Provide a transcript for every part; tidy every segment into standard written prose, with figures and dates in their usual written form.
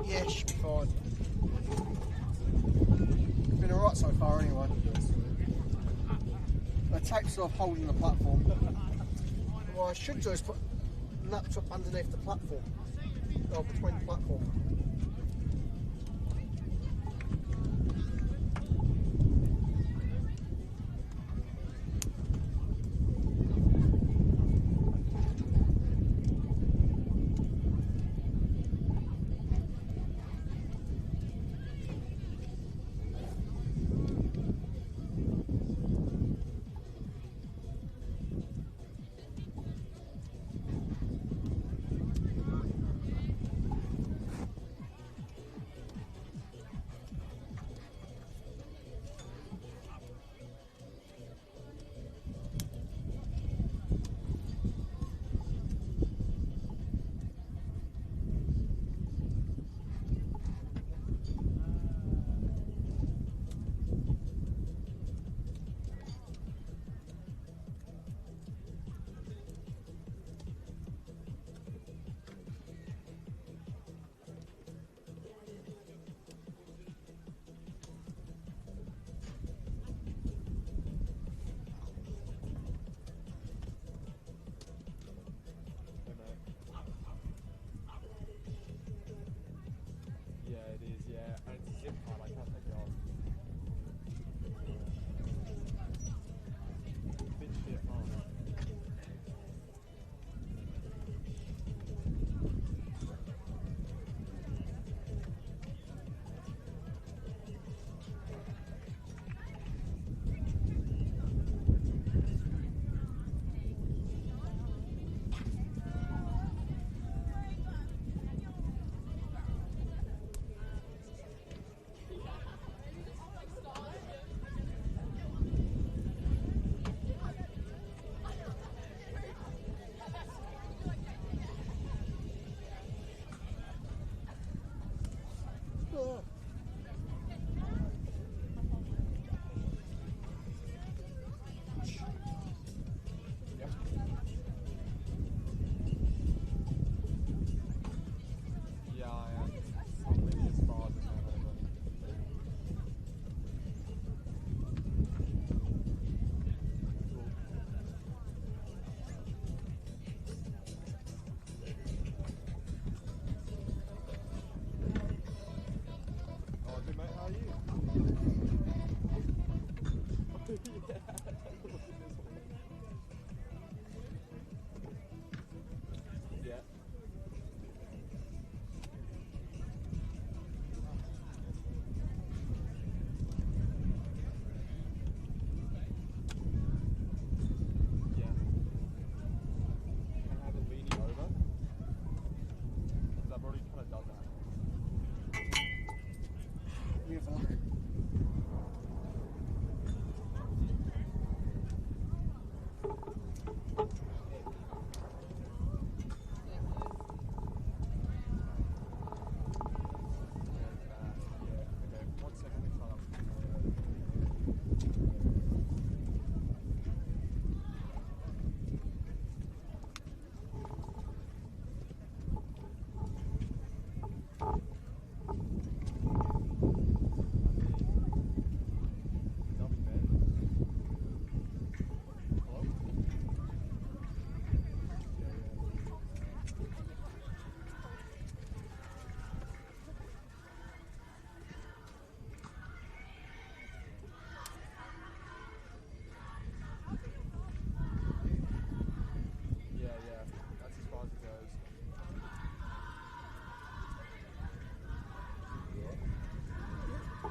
Yeah, should be fine. Been alright so far anyway. The tape's sort of holding the platform. What I should do is put a laptop underneath the platform, or between the platform.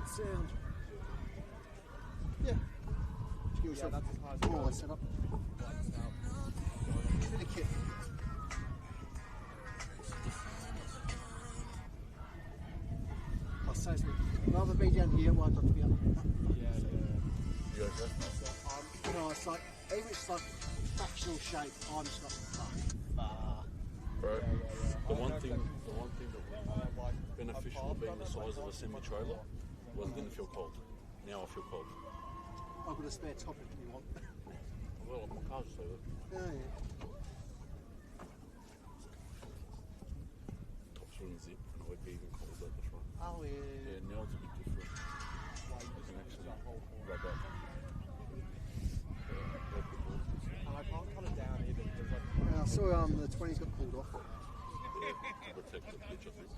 Sound. Yeah. Just give yourself more I set up. Bit of kit. I'll say something. Rather be down here, why not to be up? Yeah. You okay? No, it's like, even if it's like fractional shape, I'm just like, Bro, the one thing that was beneficial of being the size of a semi-trailer was I didn't feel cold. Now I feel cold. I've got a spare top if you want. Well, my car's just over there. Oh, yeah. Top when he's got pulled off. Yeah, to protect the pitch, I think.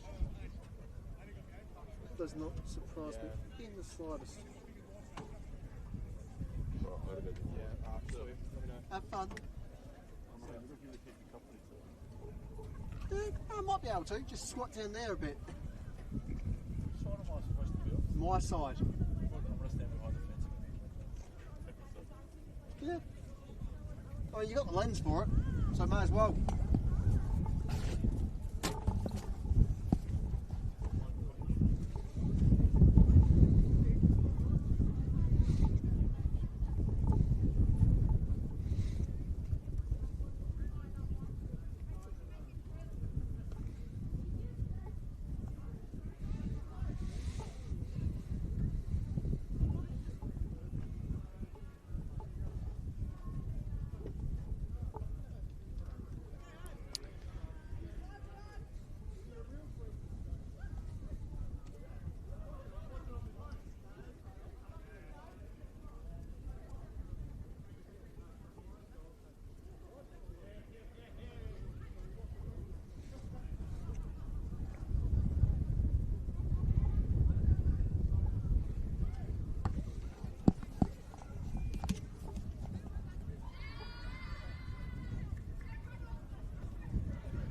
Does not surprise me in the slightest. Right, later, baby. Sweet. Let me know. Have fun. I'm looking to keep you company too. I might be able to. Just squat down there a bit. Which side am I supposed to be on? My side. I'm going to stand behind the fence. Yeah. Oh, you got the lens for it, so may as well.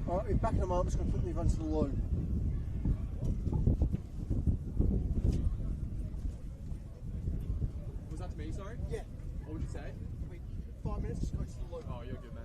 Alright, we're back in a moment. I'm just going to quickly run to the loo. Was that to me, sorry? Yeah. What would you say? 5 minutes, just go to the loo. Oh, you're good, man.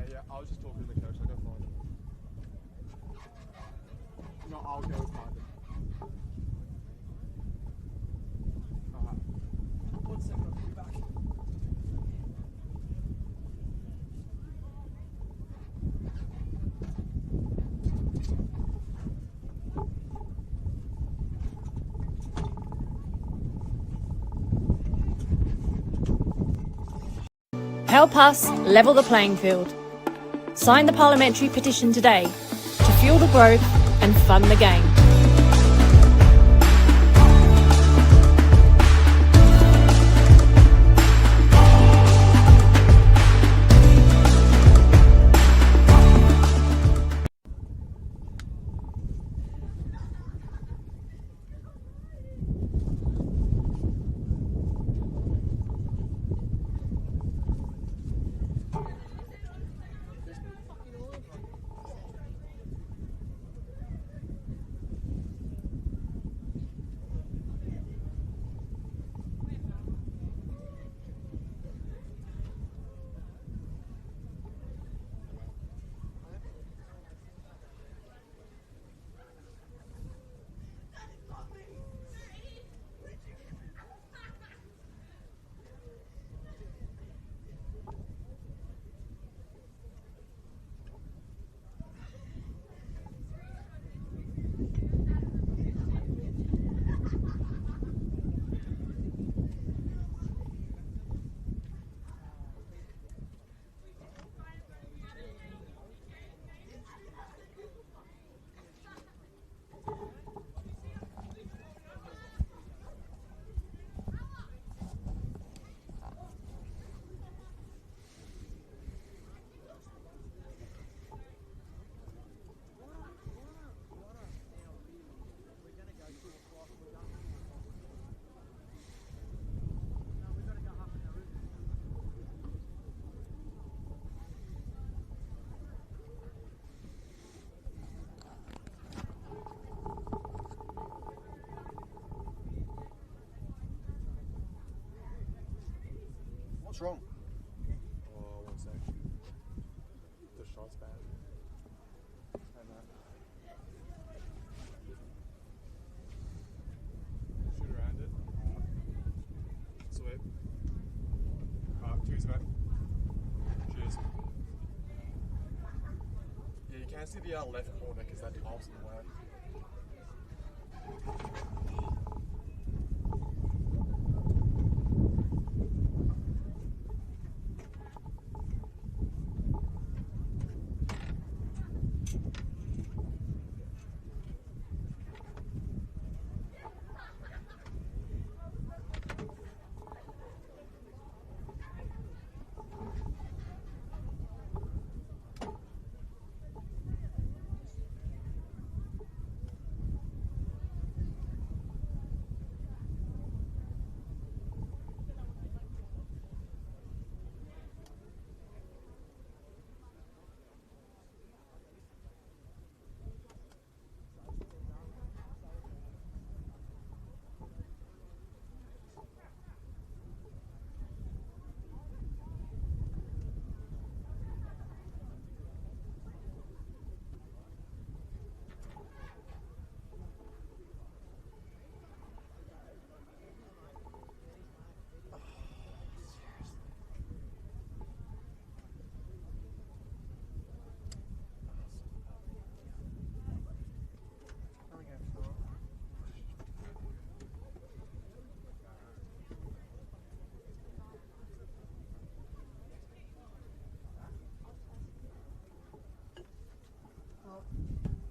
Yeah, I was just talking to the coach. I'll go find him. No, I'll go find him. Alright. 1 second, I'll be back. Help us level the playing field. Sign the parliamentary petition today to fuel the growth and fund the game. What's wrong? Oh, one sec. The shot's bad. And shoot around it. Sweep. Cheers, mate. Cheers. Yeah, you can see the left corner because that tile's in the way.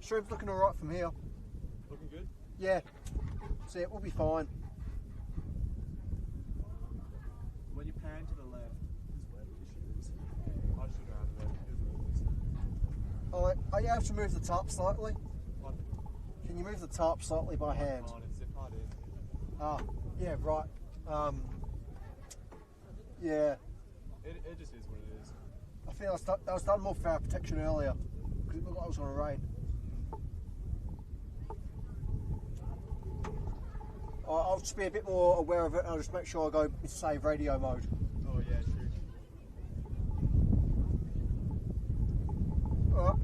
Stream's looking alright from here. Looking good? Yeah. See, it will be fine. When you pan to the left, is where the issue is. I should around the left. Here's what it is. Are you able to move the tarp slightly? What? Can you move the tarp slightly by hand? Oh, it's zip hard in. Ah, yeah, right. Yeah. It just is what it is. I think that was done more for our protection earlier because it looked like it was going to rain. I'll just be a bit more aware of it and I'll just make sure I go into save radio mode. Oh yeah, true. Alright.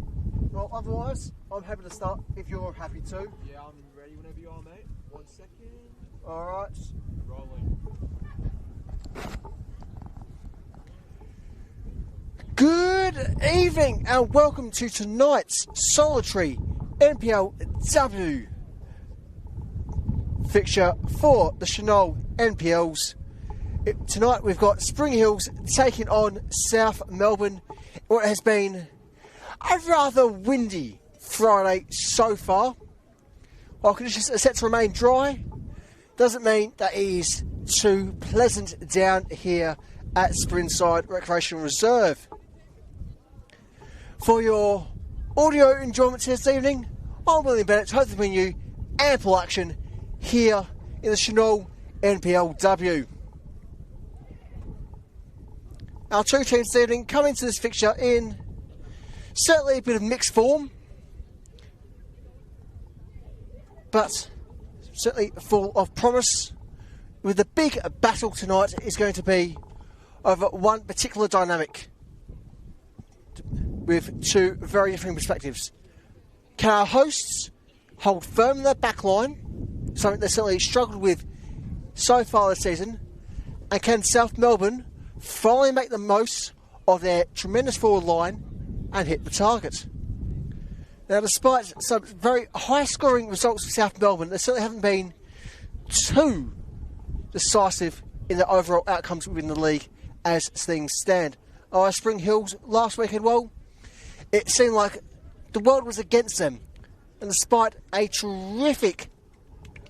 Well, otherwise, I'm happy to start if you're happy to. Yeah, I'm ready whenever you are, mate. 1 second. Alright. Rolling. Good evening and welcome to tonight's solitary NPLW fixture for the Senol NPLs. Tonight we've got Spring Hills taking on South Melbourne. What has been a rather windy Friday so far. While conditions are set to remain dry, doesn't mean that it is too pleasant down here at Springside Recreation Reserve. For your audio enjoyment this evening, I'm William Bennett, hopefully bring you ample action here in the Senol NPLW. Our two teams this evening come into this fixture in certainly a bit of mixed form, but certainly full of promise. With the big battle tonight is going to be over one particular dynamic with two very different perspectives. Can our hosts hold firm in their back line, something they've certainly struggled with so far this season, and can South Melbourne finally make the most of their tremendous forward line and hit the target? Now, despite some very high scoring results for South Melbourne, they certainly haven't been too decisive in the overall outcomes within the league as things stand. Spring Hills last weekend, well, it seemed like the world was against them, and despite a terrific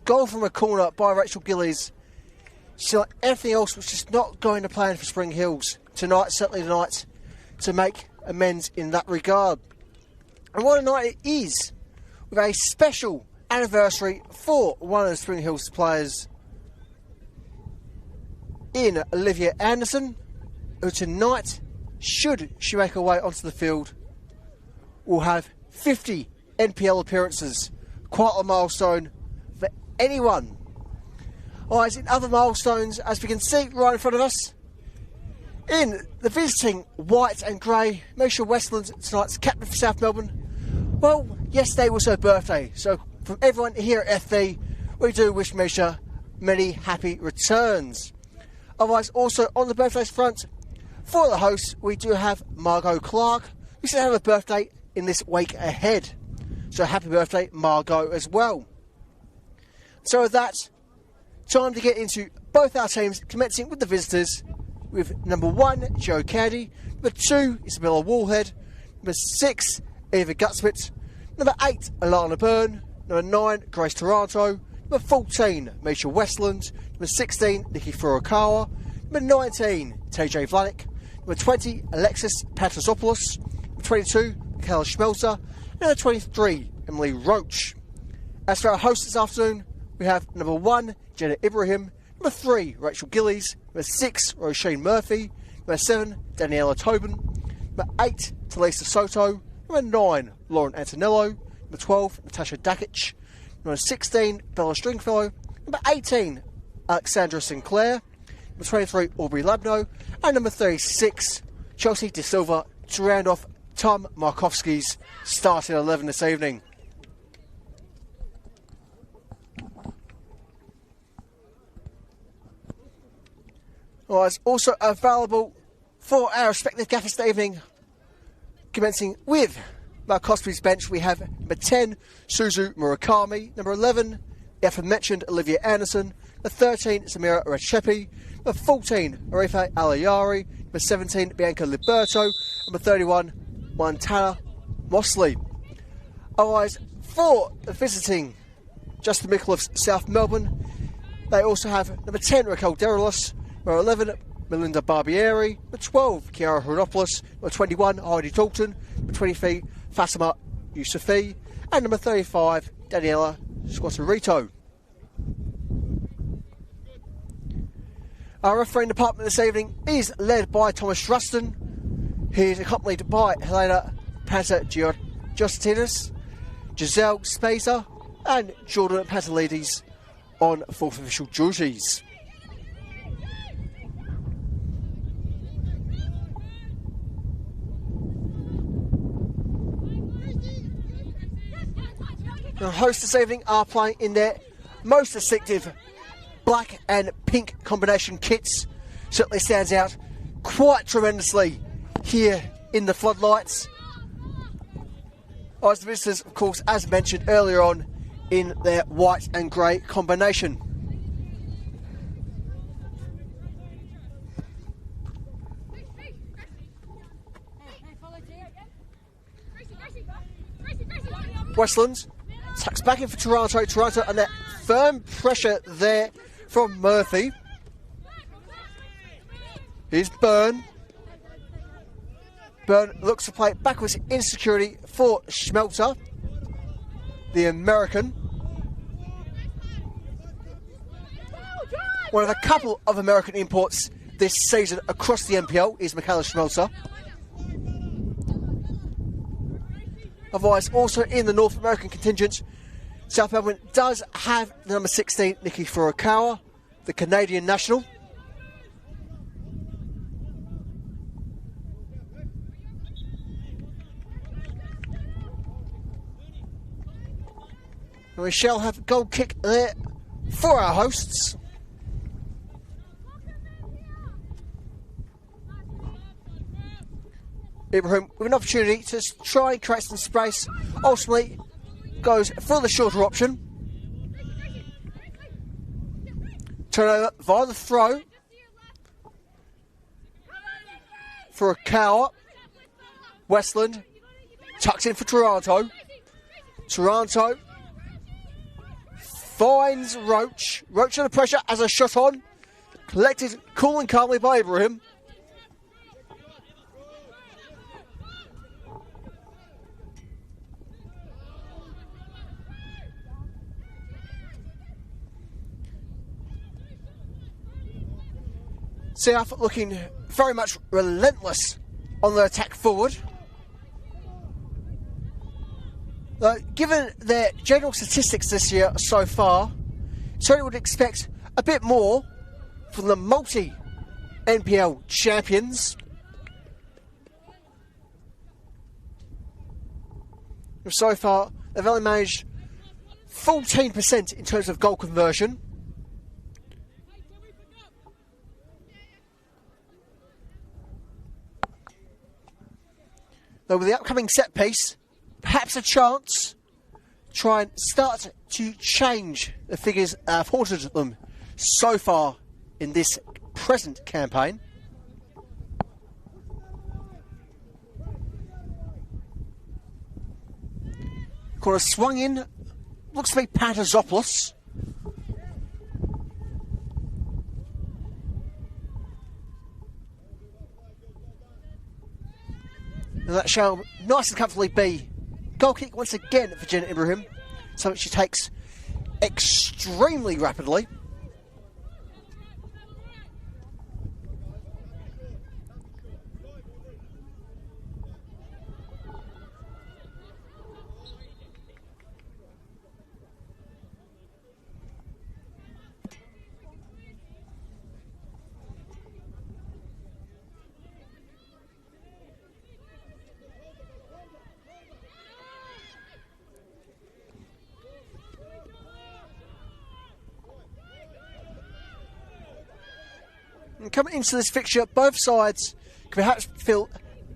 goal from a corner by Rachel Gillies, so everything else was just not going to plan for Spring Hills. Tonight, certainly the night to make amends in that regard. And what a night it is, with a special anniversary for one of the Spring Hills players in Olivia Anderson, who tonight, should she make her way onto the field, will have 50 NPL appearances. Quite a milestone for anyone. As in other milestones, as we can see right in front of us, In the visiting white and grey, Misha Westland, tonight's captain for South Melbourne. Well, yesterday was her birthday, so from everyone here at FV, we do wish Misha many happy returns. Otherwise, also on the birthdays front, for the hosts, we do have Margot Clark, who should have a birthday in this week ahead. So happy birthday, Margot, as well. So with that, time to get into both our teams, commencing with the visitors, with number 1, Joe Caddy, number 2, Isabella Woolhead, number 6, Eva Gutsmith, number 8, Alana Byrne, number 9, Grace Taranto, number 14, Misha Westland, number 16, Nikki Furukawa, number 19, TJ Vlanik, number 20, Alexis Patrasopoulos, number 22, Michaela Schmelzer, and number 23, Emily Roach. As for our hosts this afternoon, we have number 1, Jenna Ibrahim, number 3, Rachel Gillies, number 6, Roisin Murphy, number 7, Daniela Tobin, number 8, Talisa Soto, number 9, Lauren Antonello, number 12, Natasha Dakic, number 16, Bella Stringfellow, number 18, Alexandra Sinclair, number 23, Aubrey Labno, and number 36, Chelsea De Silva, to round off Tom Markovsky's starting 11 this evening. Well, it's also available for our respective gaffers this evening. Commencing with Markovsky's bench, we have number 10, Suzu Murakami, number 11, the aforementioned Olivia Anderson, number 13, Samira Rachepi, number 14, Arifa Alayari, number 17, Bianca Liberto, number 31, Montana Mosley. Otherwise, for the visiting Justin Mickle of South Melbourne, they also have number 10, Raquel Deralos, number 11, Melinda Barbieri, number 12, Chiara Hronopoulos, number 21, Heidi Dalton, number 23, Fatima Yousufi, and number 35, Daniela Squatterito. Our refereeing department this evening is led by Thomas Ruston. He is accompanied by Helena Pantagiottinis, Giselle Spacer, and Jordan Pantelides on fourth official duties. The hosts this evening are playing in their most distinctive black and pink combination kits. Certainly stands out quite tremendously here in the floodlights. As the visitors, of course, as mentioned earlier on, in their white and grey combination. Westlands tucks back in for Toronto. Toronto and that firm pressure there from Murphy. Here's Byrne. Byrne looks to play backwards insecurity for Schmelzer, the American. One of a couple of American imports this season across the NPL is Michaela Schmelzer. Otherwise, also in the North American contingent, South Melbourne does have the number 16, Nikki Furukawa, the Canadian national. And we shall have a goal kick there for our hosts. Ibrahim with an opportunity to try and create some space. Ultimately goes for the shorter option. Turnover via the throw. For a cow. Westland tucks in for Toronto. Toronto finds Roach. Roach under pressure as a shot on. Collected cool and calmly by Ibrahim. South looking very much relentless on their attack forward. Given their general statistics this year so far, certainly would expect a bit more from the multi-NPL NPL champions. So far, they've only managed 14% in terms of goal conversion. Though with the upcoming set piece, perhaps a chance to try and start to change the figures that have haunted them so far in this present campaign. Corner swung in, looks to be Pantazopoulos. And that shall nice and comfortably be goal kick once again for Jenna Ibrahim, something she takes extremely rapidly. And coming into this fixture, both sides can perhaps feel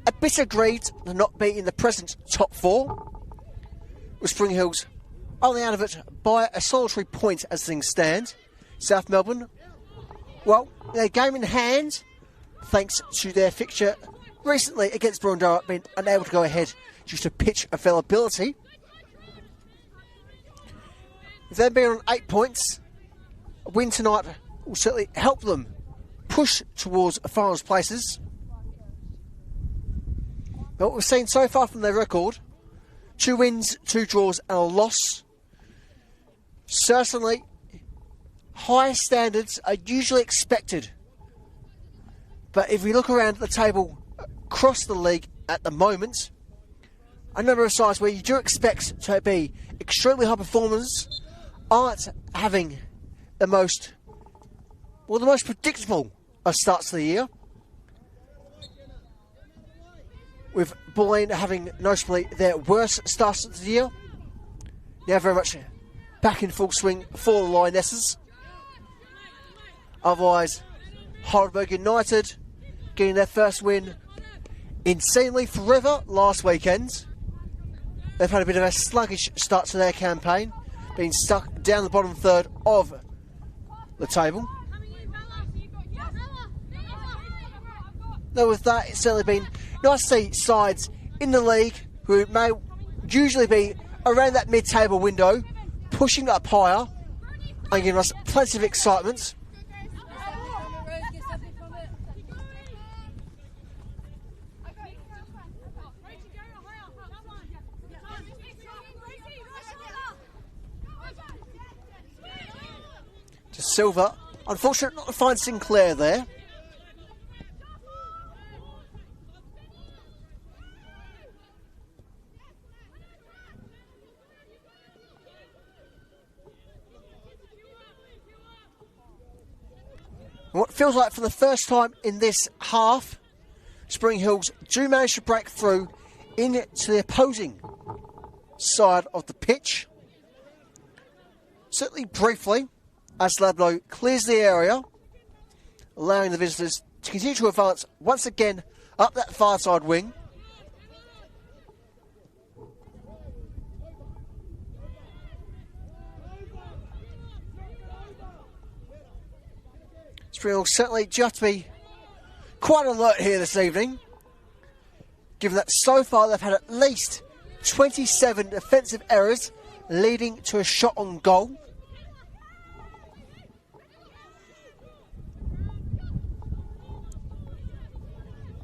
a bit aggrieved to not be in the present top four, with Spring Hills only out of it by a solitary point as things stand. South Melbourne, well, their game in hand, thanks to their fixture recently against Boroondara, being unable to go ahead due to pitch availability. With them being on 8 points, a win tonight will certainly help them push towards finals places. But what we've seen so far from their record, 2 wins, 2 draws and a loss. Certainly, higher standards are usually expected. But if we look around the table across the league at the moment, a number of sides where you do expect to be extremely high performers aren't having the most predictable of starts to the year. With Bulleen having notably their worst starts of the year. Now very much back in full swing for the Lionesses. Otherwise, Heidelberg United getting their first win insanely forever last weekend. They've had a bit of a sluggish start to their campaign, being stuck down the bottom third of the table. Though with that, it's certainly been nice to see sides in the league who may usually be around that mid-table window, pushing up higher and giving us plenty of excitement. To Silver, unfortunately not to find Sinclair there. What feels like for the first time in this half, Spring Hills do manage to break through into the opposing side of the pitch. Certainly briefly, as Lablo clears the area, allowing the visitors to continue to advance once again up that far side wing. Spring Hills certainly just to be quite alert here this evening, given that so far they've had at least 27 defensive errors leading to a shot on goal.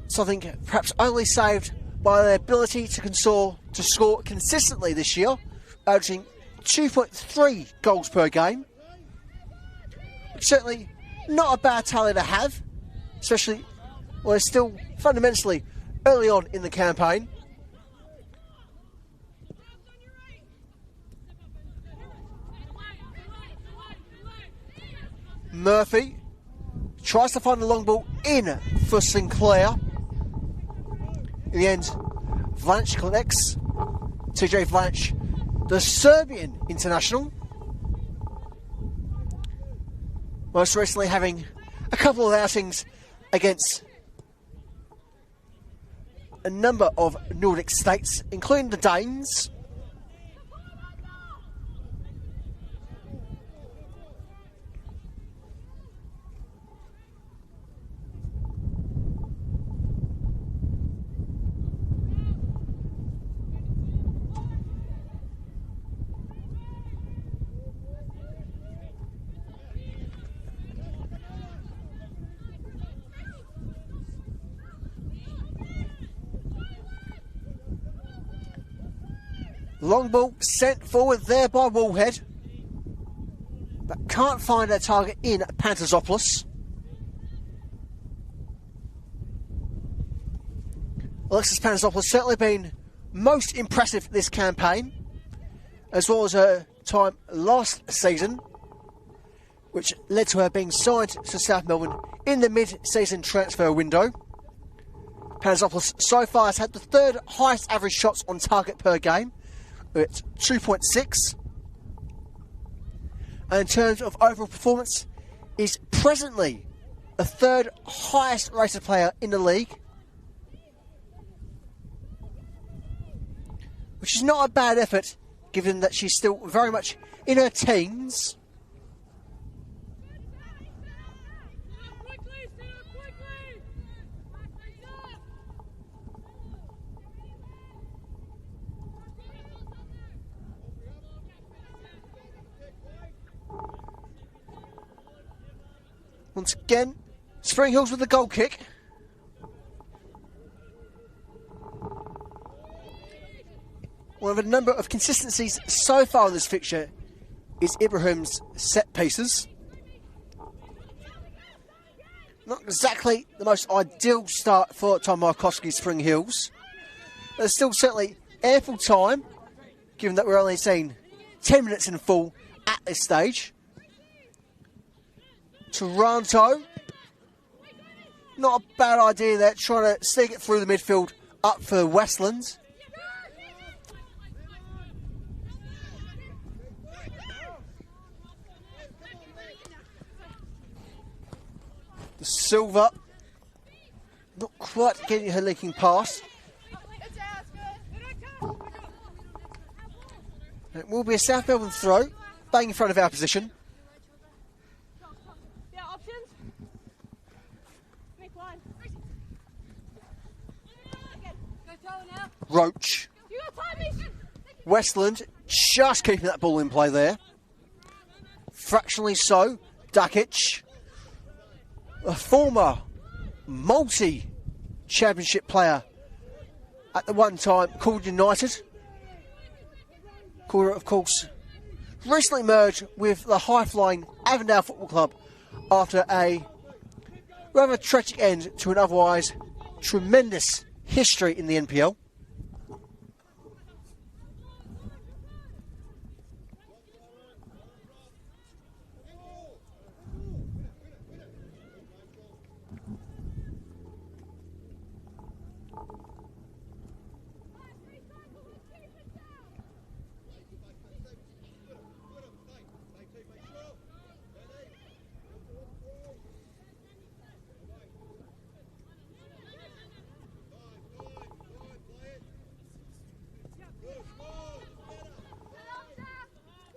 Something perhaps only saved by their ability to score consistently this year, averaging 2.3 goals per game. Certainly not a bad tally to have, especially when it's still fundamentally early on in the campaign. Murphy tries to find the long ball in for Sinclair. In the end, Vlanic connects. TJ Vlanic, the Serbian international. Most recently having a couple of outings against a number of Nordic states, including the Danes. Long ball sent forward there by Woolhead, but can't find a target in Pantazopoulos. Alexis Pantazopoulos certainly been most impressive this campaign, as well as her time last season, which led to her being signed to South Melbourne in the mid-season transfer window. Pantazopoulos so far has had the third highest average shots on target per game, at 2.6, and in terms of overall performance is presently the third highest rated player in the league, which is not a bad effort given that she's still very much in her teens. Once again, Spring Hills with the goal kick. One of a number of consistencies so far in this fixture is Ibrahim's set pieces. Not exactly the most ideal start for Tom Markowski's Spring Hills. There's still certainly ample time, given that we're only seeing 10 minutes in full at this stage. Toronto, not a bad idea there, trying to sneak it through the midfield up for Westlands. The Silver, not quite getting her leaking pass. It will be a South Melbourne throw, bang in front of our position. Roach. Westland just keeping that ball in play there. Fractionally so. Dukic, a former multi-championship player at the one time called United. Calder, of course, recently merged with the high-flying Avondale Football Club after a rather tragic end to an otherwise tremendous history in the NPL.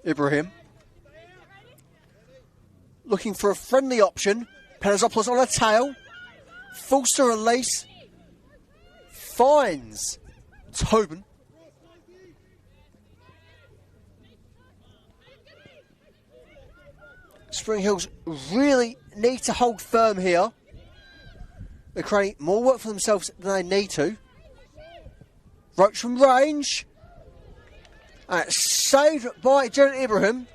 Ibrahim looking for a friendly option. Pantazopoulos on a tail, falls to release, finds Tobin. Spring Hills really need to hold firm here. They're creating more work for themselves than they need to. Roach from range. Saved by Janet Ibrahim.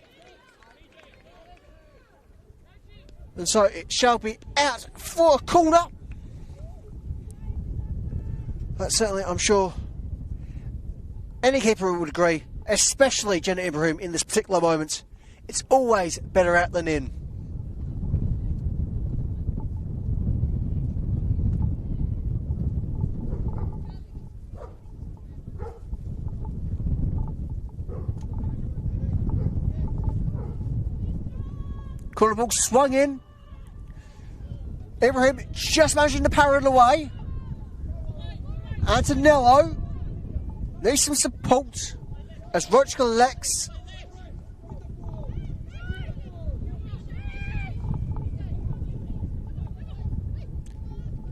And so it shall be out for a corner. But certainly, I'm sure any keeper would agree, especially Janet Ibrahim in this particular moment. It's always better out than in. Corner ball swung in. Ibrahim just managing to power it away. Antonello needs some support as Roach collects.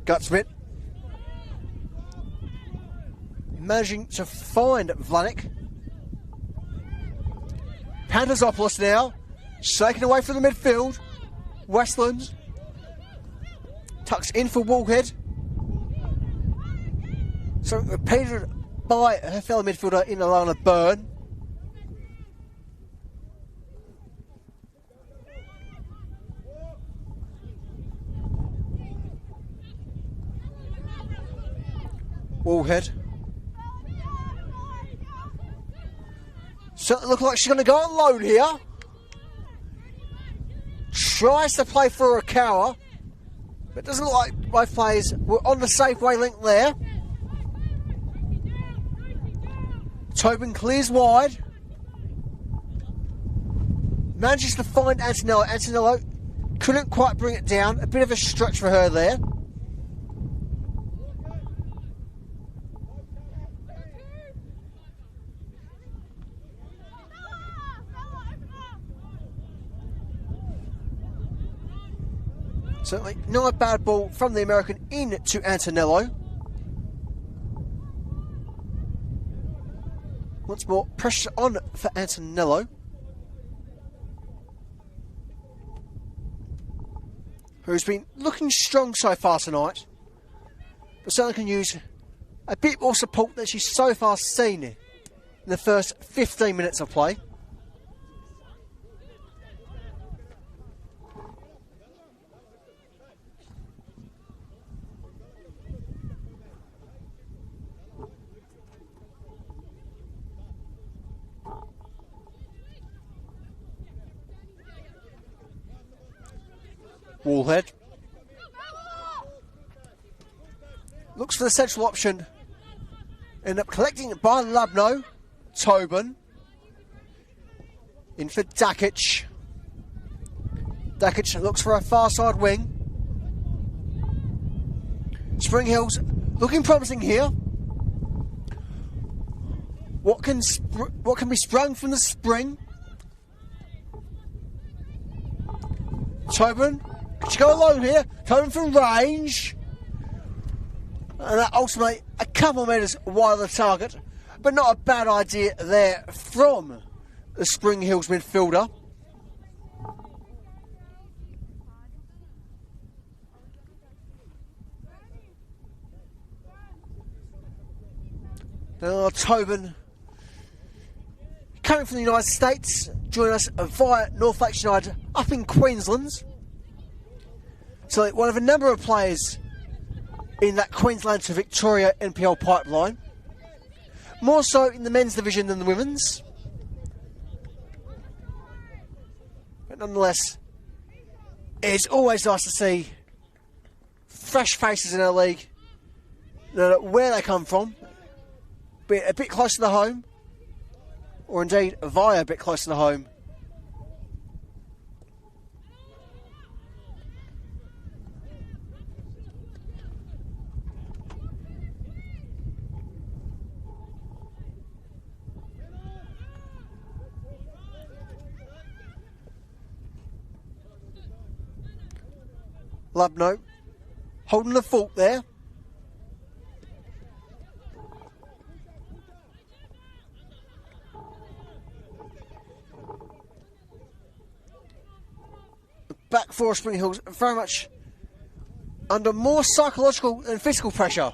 Gutsmith managing to find Vlanik. Panterzopoulos now shaking away from the midfield. Westland tucks in for Woolhead. So repeated by her fellow midfielder in Alana Byrne. Woolhead. Certainly looks like she's going to go on loan here. Tries to play for Okawa, but it doesn't look like both players were on the safe wavelength there. Tobin clears wide. Manages to find Antonello. Antonello couldn't quite bring it down. A bit of a stretch for her there. Certainly not a bad ball from the American in to Antonello. Once more, pressure on for Antonello, who's been looking strong so far tonight, but certainly can use a bit more support than she's so far seen in the first 15 minutes of play. Woolhead looks for the central option. End up collecting it by Lubno. Tobin in for Dakic. Dakic looks for a far side wing. Spring Hills looking promising here. What can be sprung from the spring? Tobin. Could you go alone here? Coming from range. And that ultimately a couple of metres wide of the target. But not a bad idea there from the Spring Hills midfielder. Now Tobin, coming from the United States, joining us via North Lakes United up in Queensland. So one of a number of players in that Queensland to Victoria NPL pipeline. More so in the men's division than the women's. But nonetheless, it's always nice to see fresh faces in our league, no matter where they come from, be it a bit closer to home, or indeed via a bit closer to home. Lubno holding the fort there. The back four of Spring Hills very much under more psychological and physical pressure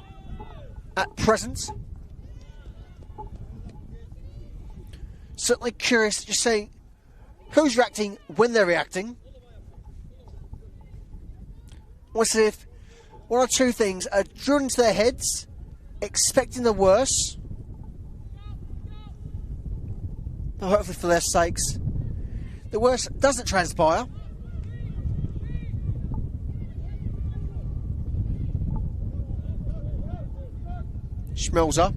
at present. Certainly curious to see who's reacting when they're reacting. Almost as if one or two things are drilled into their heads, expecting the worst. But hopefully for their sakes, the worst doesn't transpire. Schmelzer.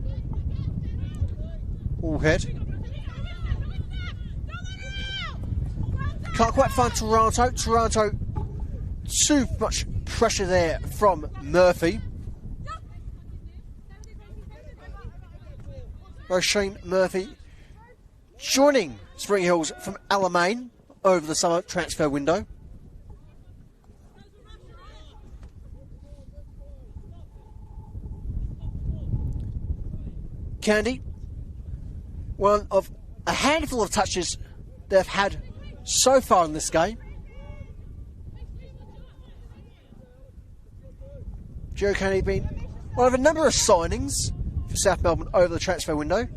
Woolhead. Can't quite find Toronto. Toronto, too much pressure there from Murphy. Roisin Murphy joining Spring Hills from Alamein over the summer transfer window. Candy, one of a handful of touches they've had so far in this game. Joe Candy been one of a number of signings for South Melbourne over the transfer window,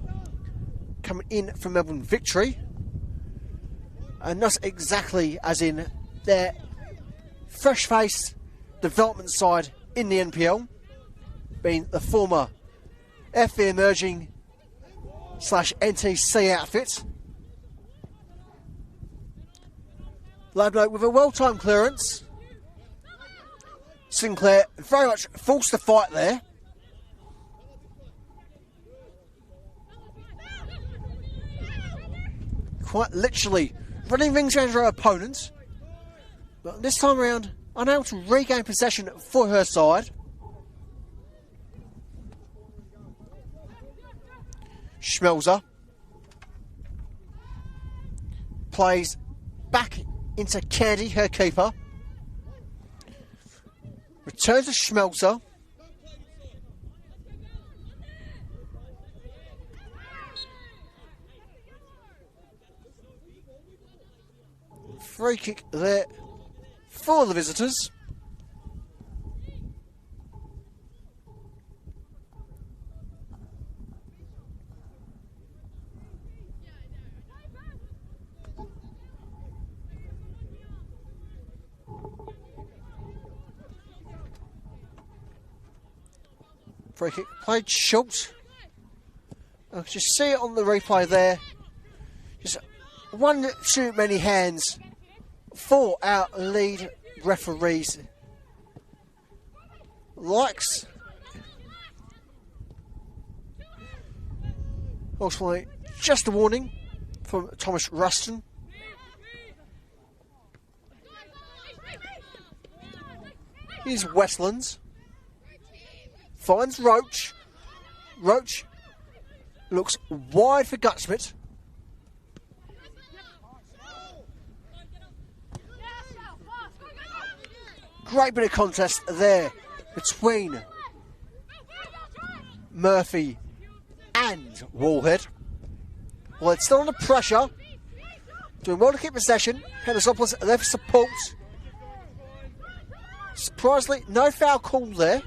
coming in from Melbourne Victory, and not exactly as in their fresh face development side in the NPL, being the former FV Emerging / NTC outfit. Labno with a well-timed clearance. Sinclair very much forced the fight there. Quite literally running rings around her opponent. But this time around, unable to regain possession for her side. Schmelzer plays back into Candy, her keeper. Returns to Schmelzer. Free kick there for the visitors. Free kick played short. I can just see it on the replay there. Just one too many hands for our lead referees. Likes. Also, just a warning from Thomas Ruston. Here's Westlands. Finds Roach. Roach looks wide for Gutsmith. Great bit of contest there between Murphy and Wallhead. Well, it's still under pressure. Doing well to keep possession. Hendersopoulos there for support. Surprisingly, no foul call there.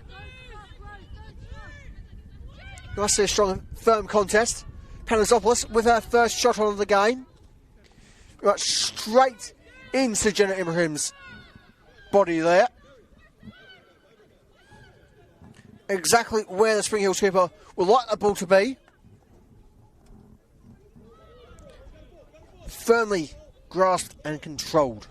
You must see a strong, firm contest. Panasopoulos with her first shot on the game. Right straight into Jenna Ibrahim's body there. Exactly where the Spring Hills keeper would like the ball to be. Firmly grasped and controlled.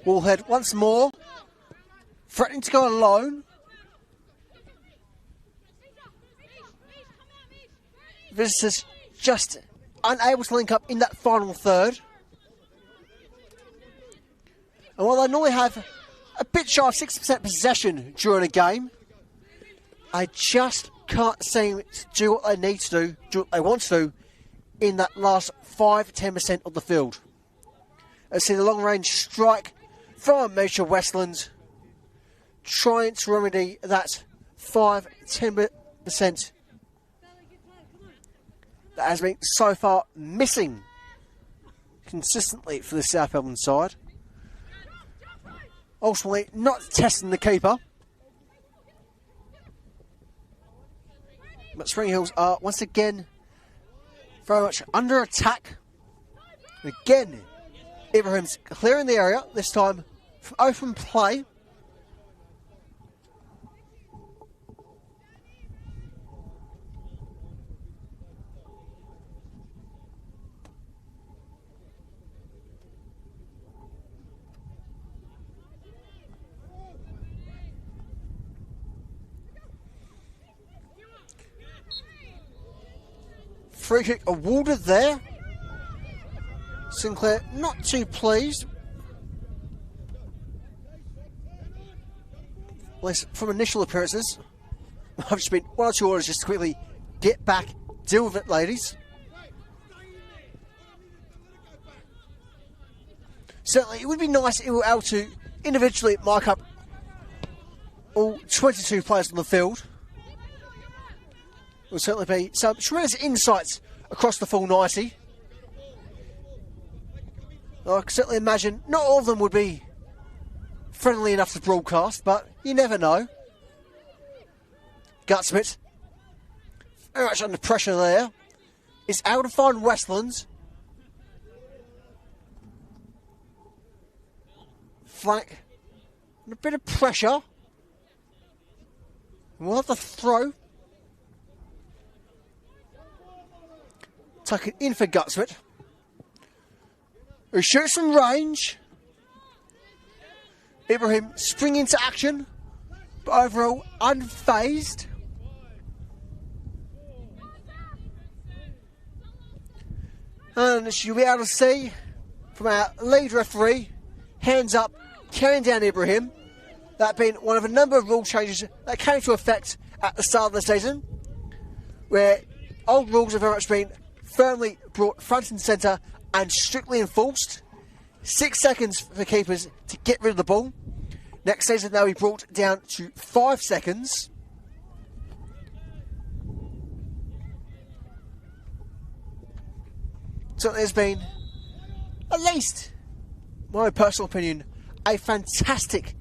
Wallhead once more, threatening to go alone. Visitors just unable to link up in that final third. And while they normally have a bit shy of 60% possession during a game, I just can't seem to do what they need to do what they want to do in that last 5-10% of the field. I see the long range strike from Major Westland, trying to remedy that 5-10% that has been so far missing consistently for the South Melbourne side. Ultimately, not testing the keeper. But Spring Hills are once again very much under attack. Again, Ibrahim's clearing the area, this time from open play. free kick awarded there. Sinclair not too pleased. At least from initial appearances. I've just been 1 or 2 orders just to quickly get back, deal with it, ladies. Certainly, it would be nice if we were able to individually mark up all 22 players on the field. There will certainly be some tremendous insights across the full 90. I can certainly imagine not all of them would be friendly enough to broadcast, but you never know. Gutsmith, very much under pressure there. It's out to find Westlands. Flank, and a bit of pressure. We'll have the throw. Tuck it in for Gutsmith, who shoots from range. Ibrahim springing into action, but overall unfazed. And as you'll be able to see from our lead referee, hands up, carrying down Ibrahim. That being one of a number of rule changes that came into effect at the start of the season, where old rules have very much been firmly brought front and centre and strictly enforced. 6 seconds for keepers to get rid of the ball. Next season they'll be brought down to 5 seconds. So there's been, at least, my personal opinion, a fantastic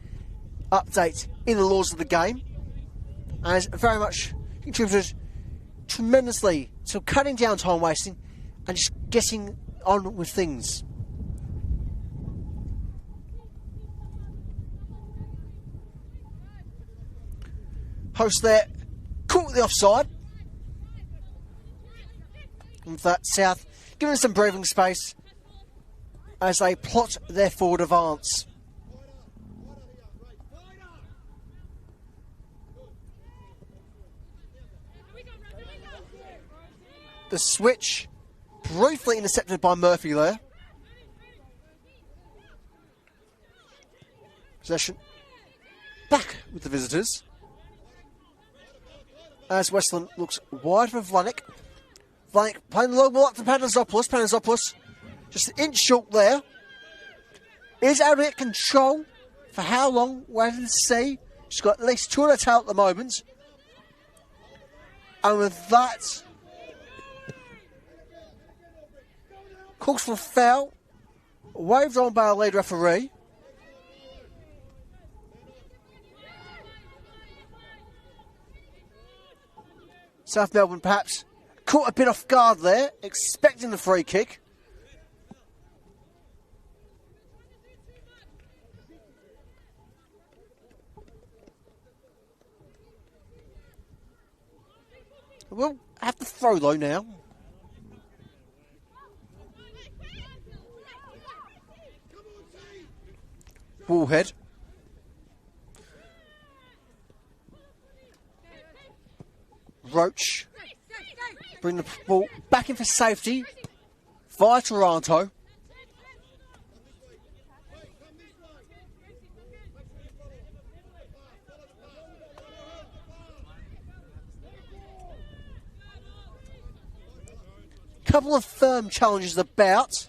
update in the laws of the game, and has very much contributed tremendously to cutting down time wasting and just getting on with things. Host there, caught the offside. And with that, South giving some breathing space as they plot their forward advance. The switch briefly intercepted by Murphy there. Possession back with the visitors. As Westland looks wide for Vlanik. Vlanik playing the long ball up to Panazopoulos. Panazopoulos just an inch short there. Is able to get control. For how long? Waiting to see. She's got at least 2 on her tail at the moment. And with that, calls for a foul. Waved on by a lead referee. South Melbourne perhaps caught a bit off guard there, expecting the free kick. We'll have to throw though now. Bullhead. Roach. Bring the ball back in for safety via Toronto. Couple of firm challenges about.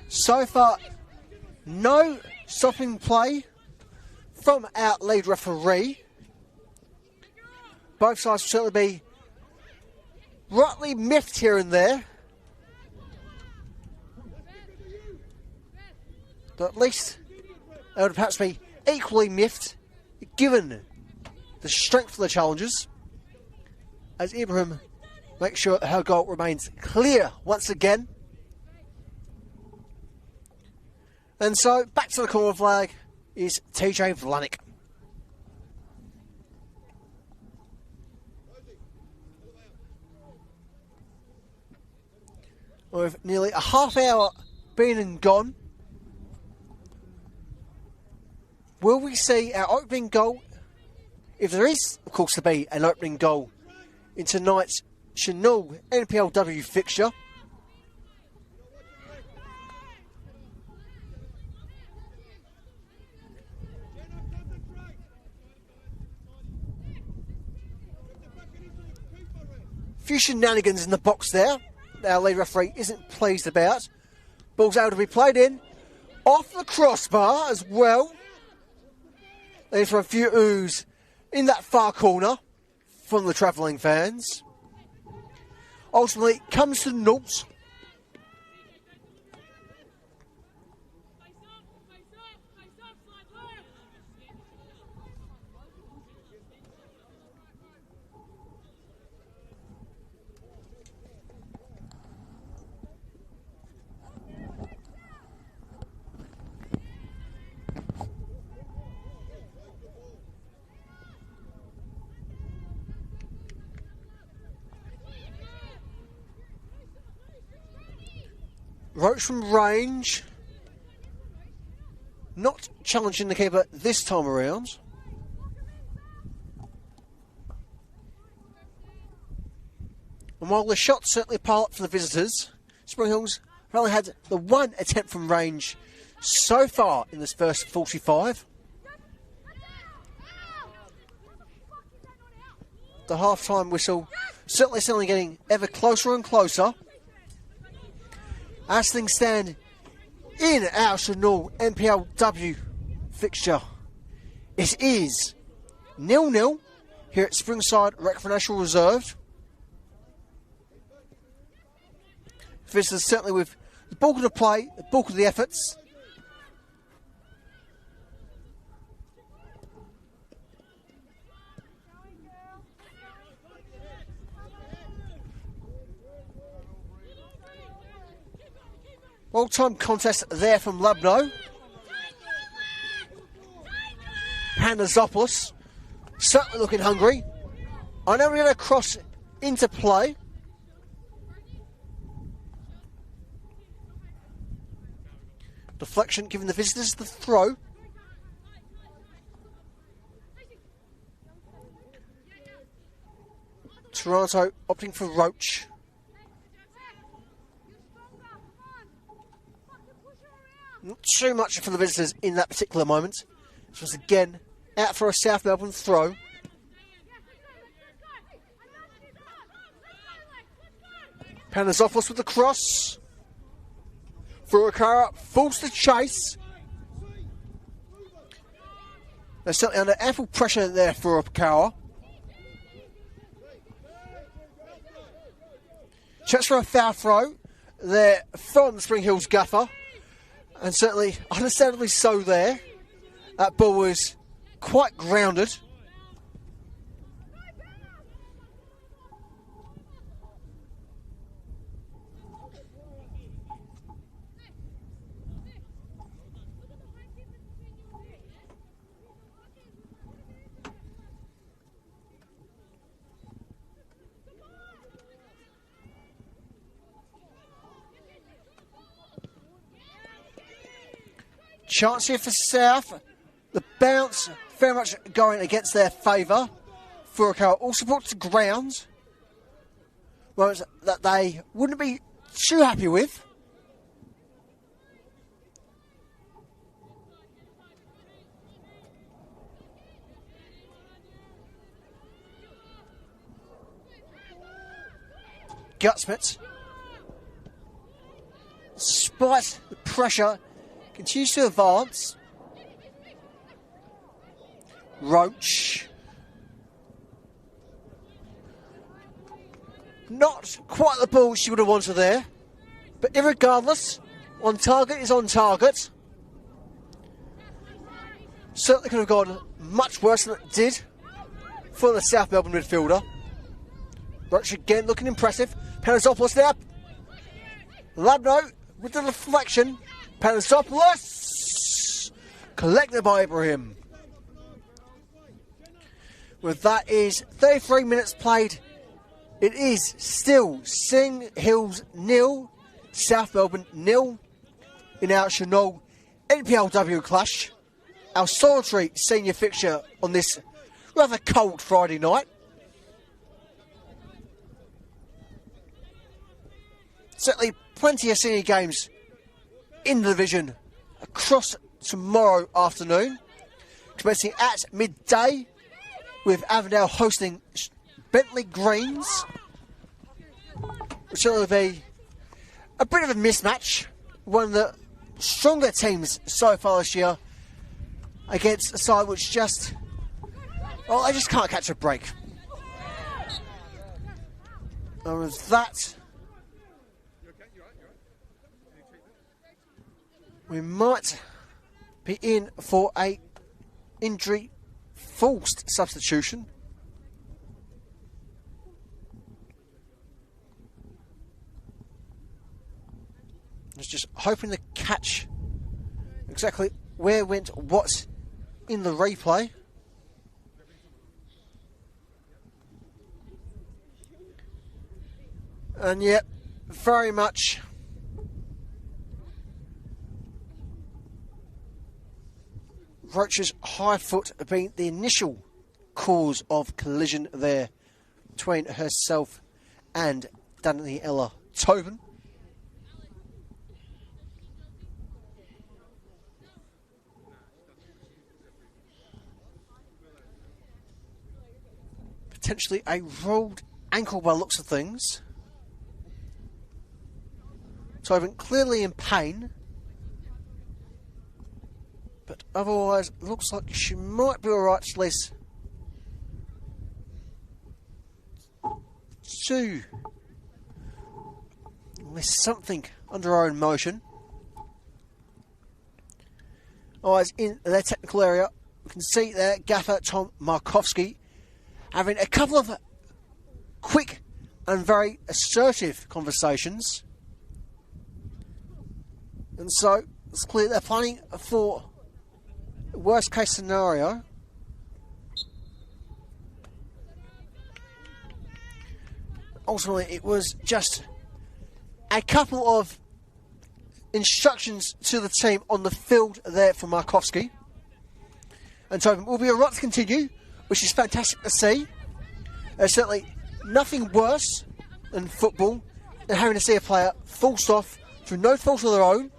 So far, no stopping play from our lead referee. Both sides will certainly be rightly miffed here and there. But at least they would perhaps be equally miffed given the strength of the challenges. As Ibrahim makes sure her goal remains clear once again. And so back to the corner flag is TJ Vlanik. With nearly a half hour been and gone, will we see our opening goal, if there is of course to be an opening goal in tonight's Senol NPLW fixture. Few shenanigans in the box there. Our lead referee isn't pleased about. Ball's able to be played in. Off the crossbar as well. There's for a few oohs in that far corner from the travelling fans. Ultimately, it comes to naught. Roach from range. Not challenging the keeper this time around. And while the shots certainly pile up for the visitors, Spring Hills have only had the one attempt from range so far in this first 45. The half-time whistle certainly getting ever closer and closer. As things stand in our Senol NPLW fixture, it is 0-0 here at Springside Recreational Reserve. Visitors certainly with the bulk of the play, the bulk of the efforts. Well-timed contest there from Lubno. Panazopoulos certainly looking hungry. I know we're going to cross into play. Deflection giving the visitors the throw. Toronto opting for Roach. Not too much for the visitors in that particular moment. This was again out for a South Melbourne throw. Panazopoulos with the cross. Furukawa falls to chase. They're certainly under ample pressure there for Furukawa. Checks for a foul throw there from the Spring Hills gaffer. And certainly, understandably so there. That ball was quite grounded. Chance here for South. The bounce very much going against their favour. Furukawa also brought to ground. Moments that they wouldn't be too happy with. Gutsmith, despite the pressure, continues to advance. Roach. Not quite the ball she would have wanted there. But irregardless, on target is on target. Certainly could have gone much worse than it did for the South Melbourne midfielder. Roach again looking impressive. Panazopoulos now. Labno with the deflection. Panazopoulos collected by Ibrahim. With that is 33 minutes played. It is still Sing Hills 0, South Melbourne 0 in our Senol NPLW clash. Our solitary senior fixture on this rather cold Friday night. certainly plenty of senior games in the division across tomorrow afternoon, commencing at midday with Avondale hosting Bentley Greens, which will be a bit of a mismatch, one of the stronger teams so far this year against a side which just, well, they just can't catch a break. And with that, we might be in for a injury forced substitution. I was just hoping to catch exactly where went what in the replay. And yet, very much Roach's high foot being the initial cause of collision there between herself and Daniela Tobin. Potentially a rolled ankle by the looks of things. Tobin clearly in pain, but otherwise looks like she might be alright to list something under her own motion. Otherwise, in their technical area, we can see there gaffer Tom Markowski having a couple of quick and very assertive conversations. And so, it's clear they're planning for worst case scenario. Ultimately, it was just a couple of instructions to the team on the field there for Markowski. And so we'll be alright to continue, which is fantastic to see. There's certainly nothing worse than football than having to see a player forced off through no fault of their own.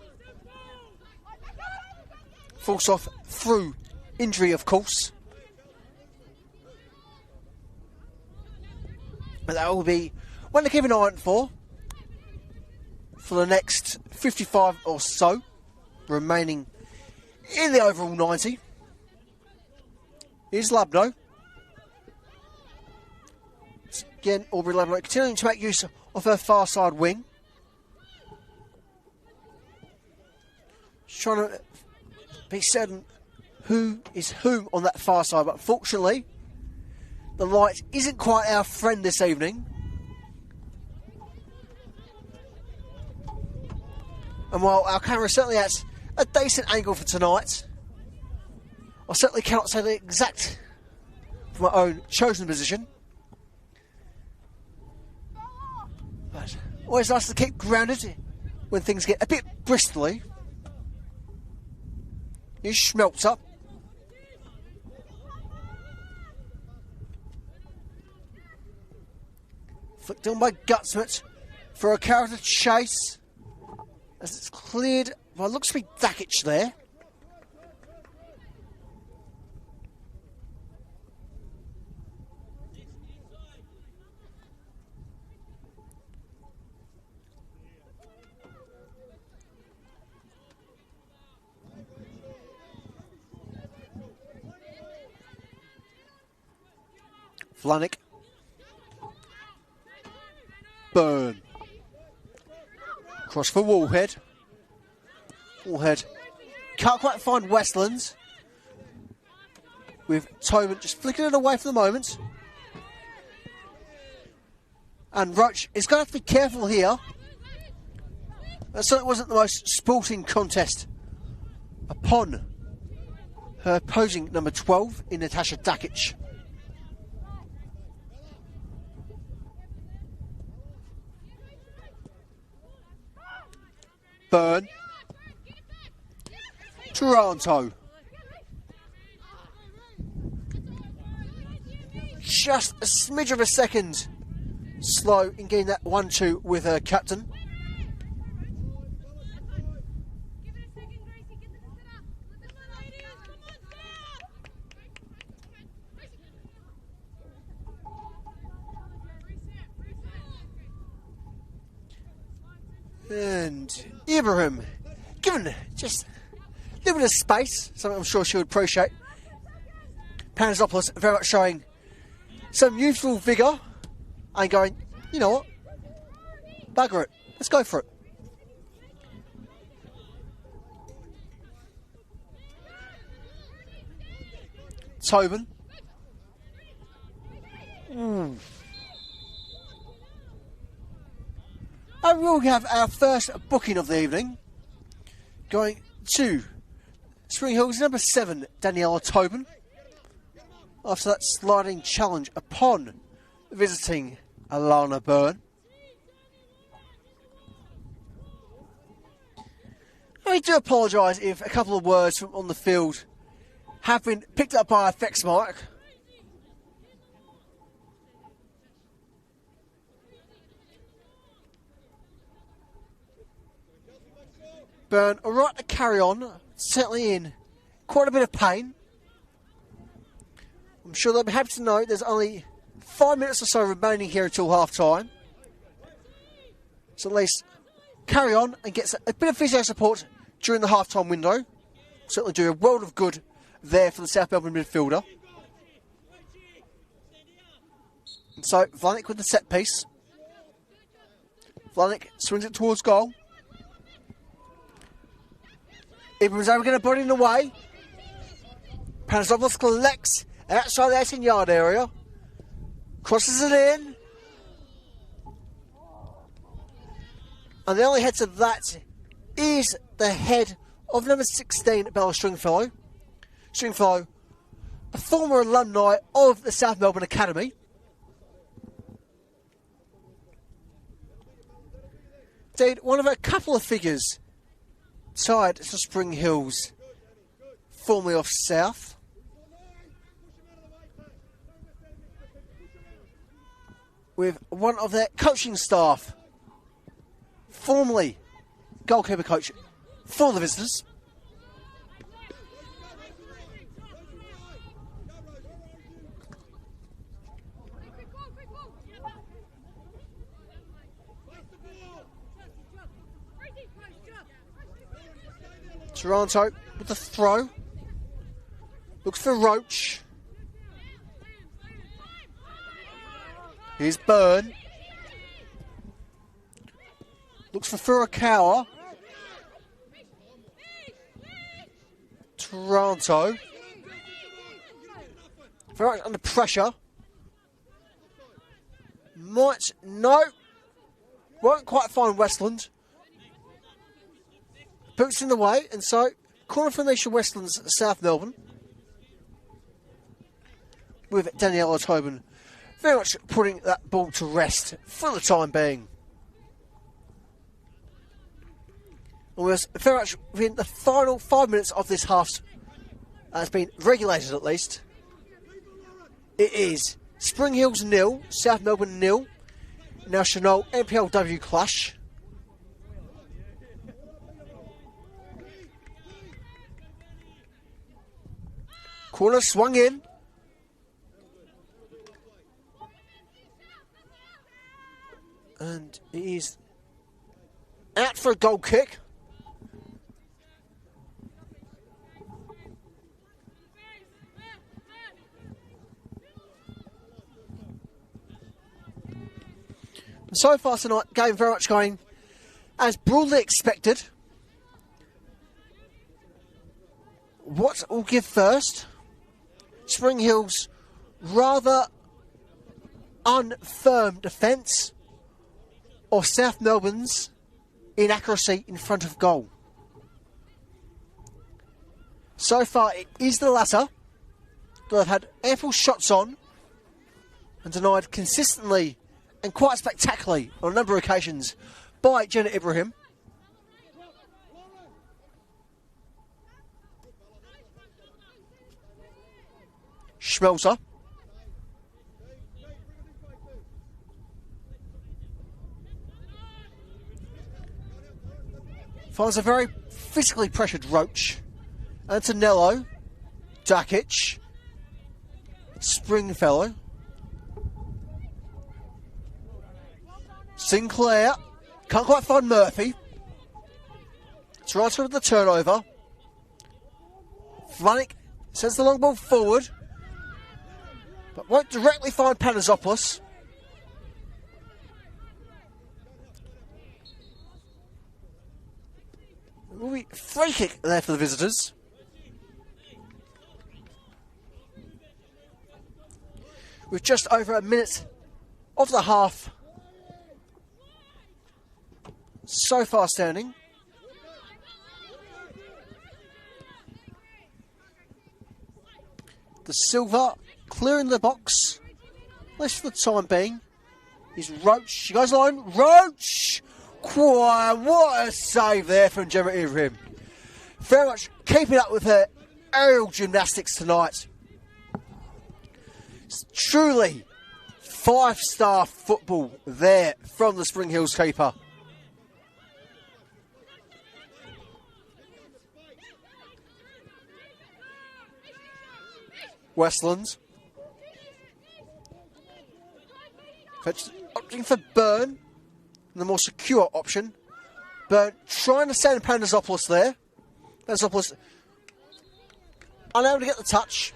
Forced off through injury, of course. And that will be one to keep an eye on for the next 55 or so remaining in the overall 90. Here's Labno. Again, Aubrey Labno continuing to make use of her far side wing. Trying to be certain who is who on that far side, but fortunately the light isn't quite our friend this evening. And while our camera is certainly at a decent angle for tonight, I certainly cannot say the exact from my own chosen position. But always nice to keep grounded when things get a bit bristly. He's schmelts up. Flicked on by Gutsmith for a character chase. As it's cleared, well, it looks to be Dakic there. Flanick. Burn. Cross for Wallhead. Wallhead can't quite find Westlands. With Tobin just flicking it away for the moment. And Roach is going to have to be careful here. That certainly wasn't the most sporting contest upon her opposing number 12 in Natasha Dakic. Burn. Toronto. Just a smidge of a second slow in getting that 1-2 with her captain. And Ibrahim, given just a little bit of space, something I'm sure she would appreciate. Panasopoulos very much showing some youthful vigour and going, you know what, bugger it, let's go for it. Tobin. And we'll have our first booking of the evening, going to Spring Hills number 7, Daniela Tobin, after that sliding challenge upon visiting Alana Byrne. I do apologise if a couple of words from on the field have been picked up by effects mic. Byrne, alright to carry on, certainly in quite a bit of pain. I'm sure they'll be happy to know there's only 5 minutes or so remaining here until half time. So at least carry on and get a bit of physio support during the half time window. Certainly do a world of good there for the South Melbourne midfielder. And so Vlanik with the set piece. Vlanik swings it towards goal. Ibrahim's over going to put it away. Panasopoulos collects outside the 18-yard area. Crosses it in. And the only head to that is the head of number 16, Bella Stringfellow. Stringfellow, a former alumni of the South Melbourne Academy. Indeed, one of a couple of figures tied to Spring Hills, formerly off South. With one of their coaching staff, formerly goalkeeper coach for the visitors. Toronto with the throw. Looks for Roach. Here's Byrne. Looks for Furukawa. Toronto. Very much under pressure. Might, no. Won't quite find Westland. Boots in the way, and so corner for Nisha Westlands, South Melbourne. With Daniela Tobin very much putting that ball to rest for the time being. And we're very much within the final 5 minutes of this half has been regulated at least. It is Spring Hills 0, South Melbourne 0. Now Senol NPLW clash. Corner swung in. And he is out for a goal kick. And so far tonight, game very much going as broadly expected. What will give first? Spring Hills' rather unfirm defence, or South Melbourne's inaccuracy in front of goal? So far it is the latter. They've had ample shots on and denied consistently and quite spectacularly on a number of occasions by Jenna Ibrahim. Schmelzer. Finds a very physically pressured Roach. Antonello. Dakic. Springfellow. Sinclair. Can't quite find Murphy. Toronto with the turnover. Vlanik sends the long ball forward, but won't directly find Panazopoulos. It will be free kick there for the visitors. With just over a minute of the half so far standing. The Silver clearing the box, at least for the time being, is Roach. She goes line. Roach! Quite, what a save there from Gemma Ibrahim. Very much keeping up with her aerial gymnastics tonight. It's truly 5-star football there from the Spring Hills keeper. Westlands. Opting for Byrne, the more secure option. Byrne trying to send Panazopoulos there. Panazopoulos unable to get the touch.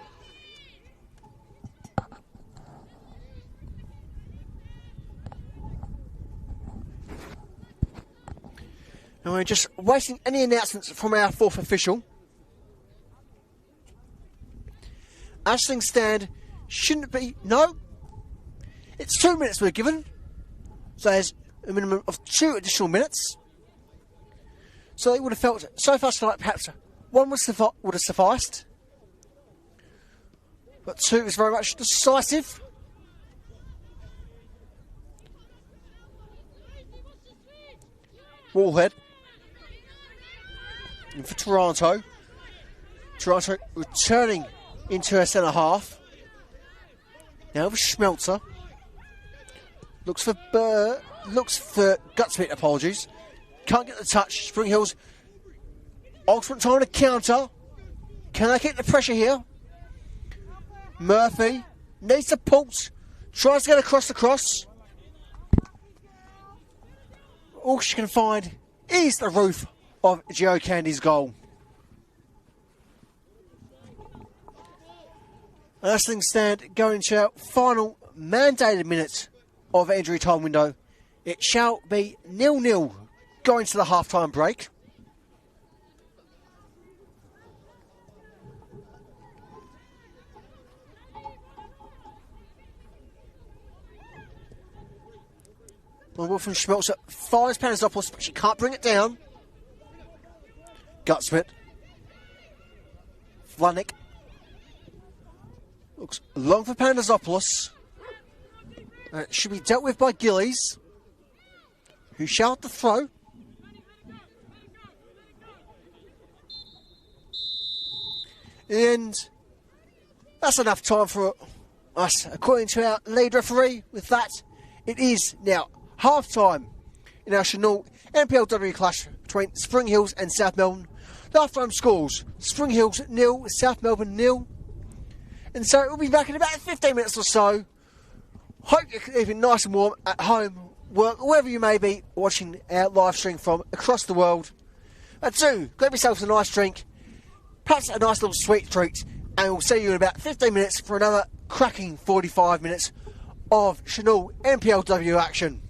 And we're just waiting any announcements from our fourth official. As things stand, shouldn't it be? No. It's 2 minutes we're given. So there's a minimum of 2 additional minutes. So they would have felt, so far tonight, perhaps one would have sufficed. But 2 is very much decisive. Wallhead. In for Toronto. Toronto returning into her centre half. Now for Schmelzer. Looks for Gutsmith, apologies. Can't get the touch. Spring Hills. Ultimate time to counter. Can they keep the pressure here? Murphy needs support. Tries to get across the cross. All she can find is the roof of Gio Candy's goal. And as things stand, going to our final mandated minute of injury time window, it shall be 0-0 going to the half-time break. One ball from Schmelzer finds Panazopoulos, but she can't bring it down. Gutsmith. Vlanik. Looks long for Panazopoulos. It should be dealt with by Gillies, who shouted the throw. And that's enough time for us, according to our lead referee. With that, it is now half-time in our Senol NPLW clash between Spring Hills and South Melbourne. The half-time scores, Spring Hills 0, South Melbourne 0. And so we'll be back in about 15 minutes or so. Hope you're keeping nice and warm at home, work, wherever you may be watching our live stream from across the world. And do, grab yourself a nice drink, perhaps a nice little sweet treat, and we'll see you in about 15 minutes for another cracking 45 minutes of Senol NPLW action.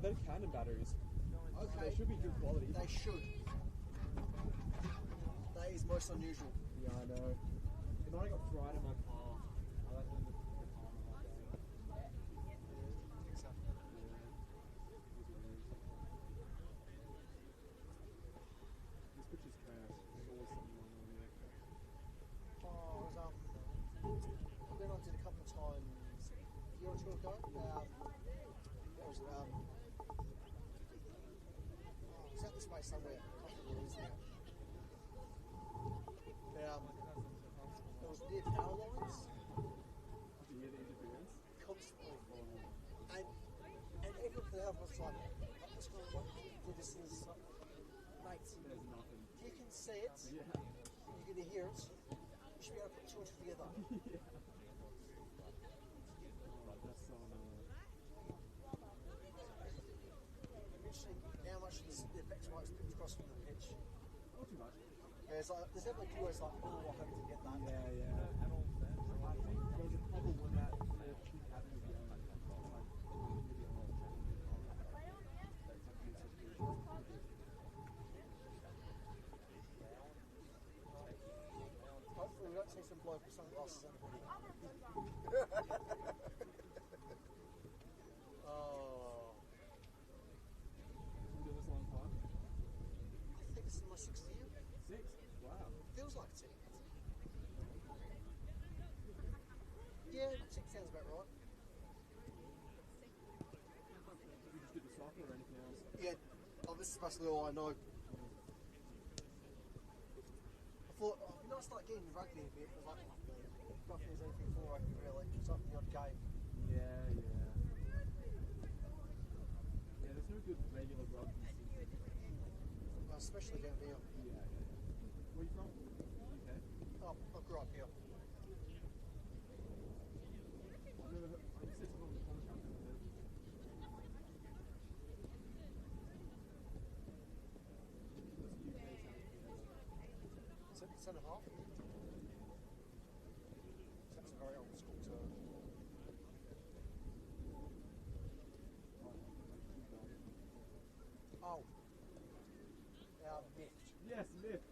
they're Canon batteries. Okay. They should be good quality. They should. That is most unusual. Yeah, I know. And I got fried in my car. I like the car on my day. This picture's trash. There's always something wrong with it. Oh, I've been on it a couple of times a year or two ago. What was it? It's at this place somewhere. I can't remember where it is now. It was near power lines. Did you hear the interference? Constantly. And everyone can help us like, what's going on? This is mate. There's nothing. You can see it. Yeah. You're going to hear it. You should be able to put two and two together. Yeah. Right, that's so annoying. Interesting how much the effects might pitch across from the pitch. Not too much. Yeah, it's like, there's definitely viewers like, oh, I hope to get that. Yeah, yeah. I think there was a problem with that. Keep having the Hopefully we don't see some bloke with sunglasses on the body. Oh. Do this a long time? I think this is my 6th year. 6? Wow. Feels like it's it. Yeah, 6 sounds about right. Did you just do the soccer or anything else? Yeah, this is basically all I know. I thought, oh, it'd be nice to start getting rugby a bit, but like, nothing is anything for rugby really, just like the odd game. Yeah, yeah. Yeah, there's no good regular rugby scene. Especially down here. Yeah, yeah. Where are you from? UK? Oh, I grew up here. I've never heard. I said something on the contract. I've never heard. What's UK sound? Centre half. That's a very old school term. Oh. Myth. Yes, myth.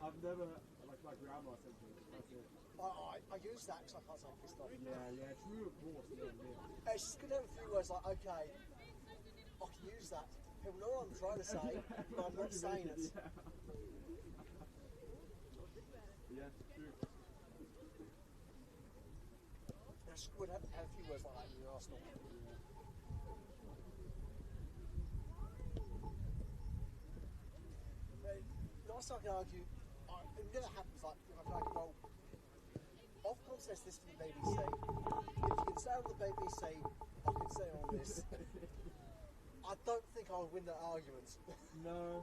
I've never, like my grandma said to me, that's it. I use that because I can't say pissed off. Yeah, true, of course, yeah, myth. It's just good to have a few words like, okay, I can use that. People know what I'm trying to say, but I'm not saying it. Yeah. Yeah, true. It's good to have a few words like that in your arsenal. Nice I can argue, it never happens like, if I can argue, well, Ofcom says this for the BBC. If you can say on the BBC, I can say on this. I don't think I'll win that argument. No.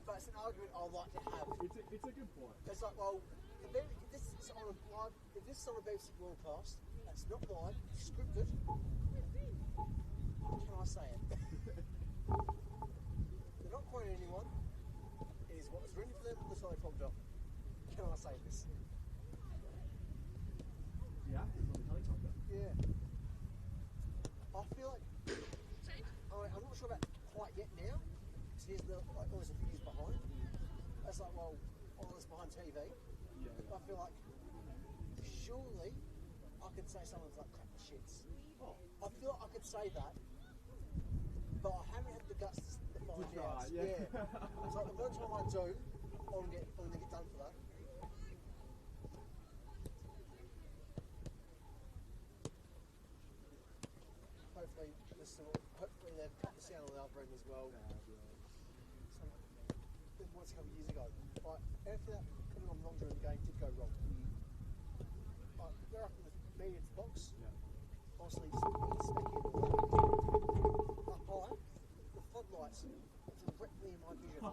But it's an argument I'd like to have. It's a good point. It's like, well, if this is on a live, if this is on a BBC broadcast, that's not live, it's scripted. Can I say it? They're not quoting anyone. It is what was written for them on the teleprompter. Can I say this? Yeah, it's on the helicopter. Yeah. I feel like I'm not sure about quite yet now. Because here's the there's a few years behind. It's like, well, all this behind TV. Yeah. I feel like surely I could say someone's like crap the shits. Oh. I feel like I could say that, but I haven't had the guts to find try, out. yeah. So the one time I do, I'm gonna get done for that. Hopefully they've cut the sound on the other end as well. So, once a couple of years ago, everything that could have gone wrong during the game did go wrong. They're up in the medians box. Obviously, specking up high. The floodlights directly in my vision.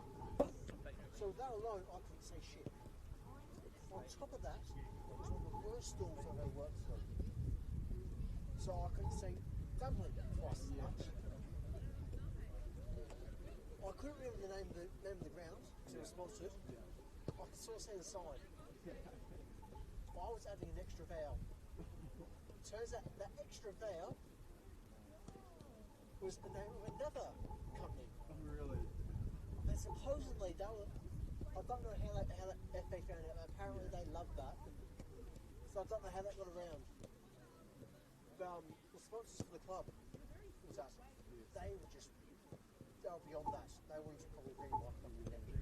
So that alone, I couldn't say shit. On top of that, it was one of the worst storms I've ever worked through. So I couldn't say doubly twice as much. I couldn't remember the name of the ground because it was sponsored. I could sort of see the sign. But I was adding an extra vowel. Turns out that extra vowel was the name of another company. Oh, really? And supposedly they were, I don't know how they found out, but apparently they loved that. So I don't know how that got around. But the sponsors for the club was us. They were just, they were beyond that. They wanted to probably bring like fucking attention.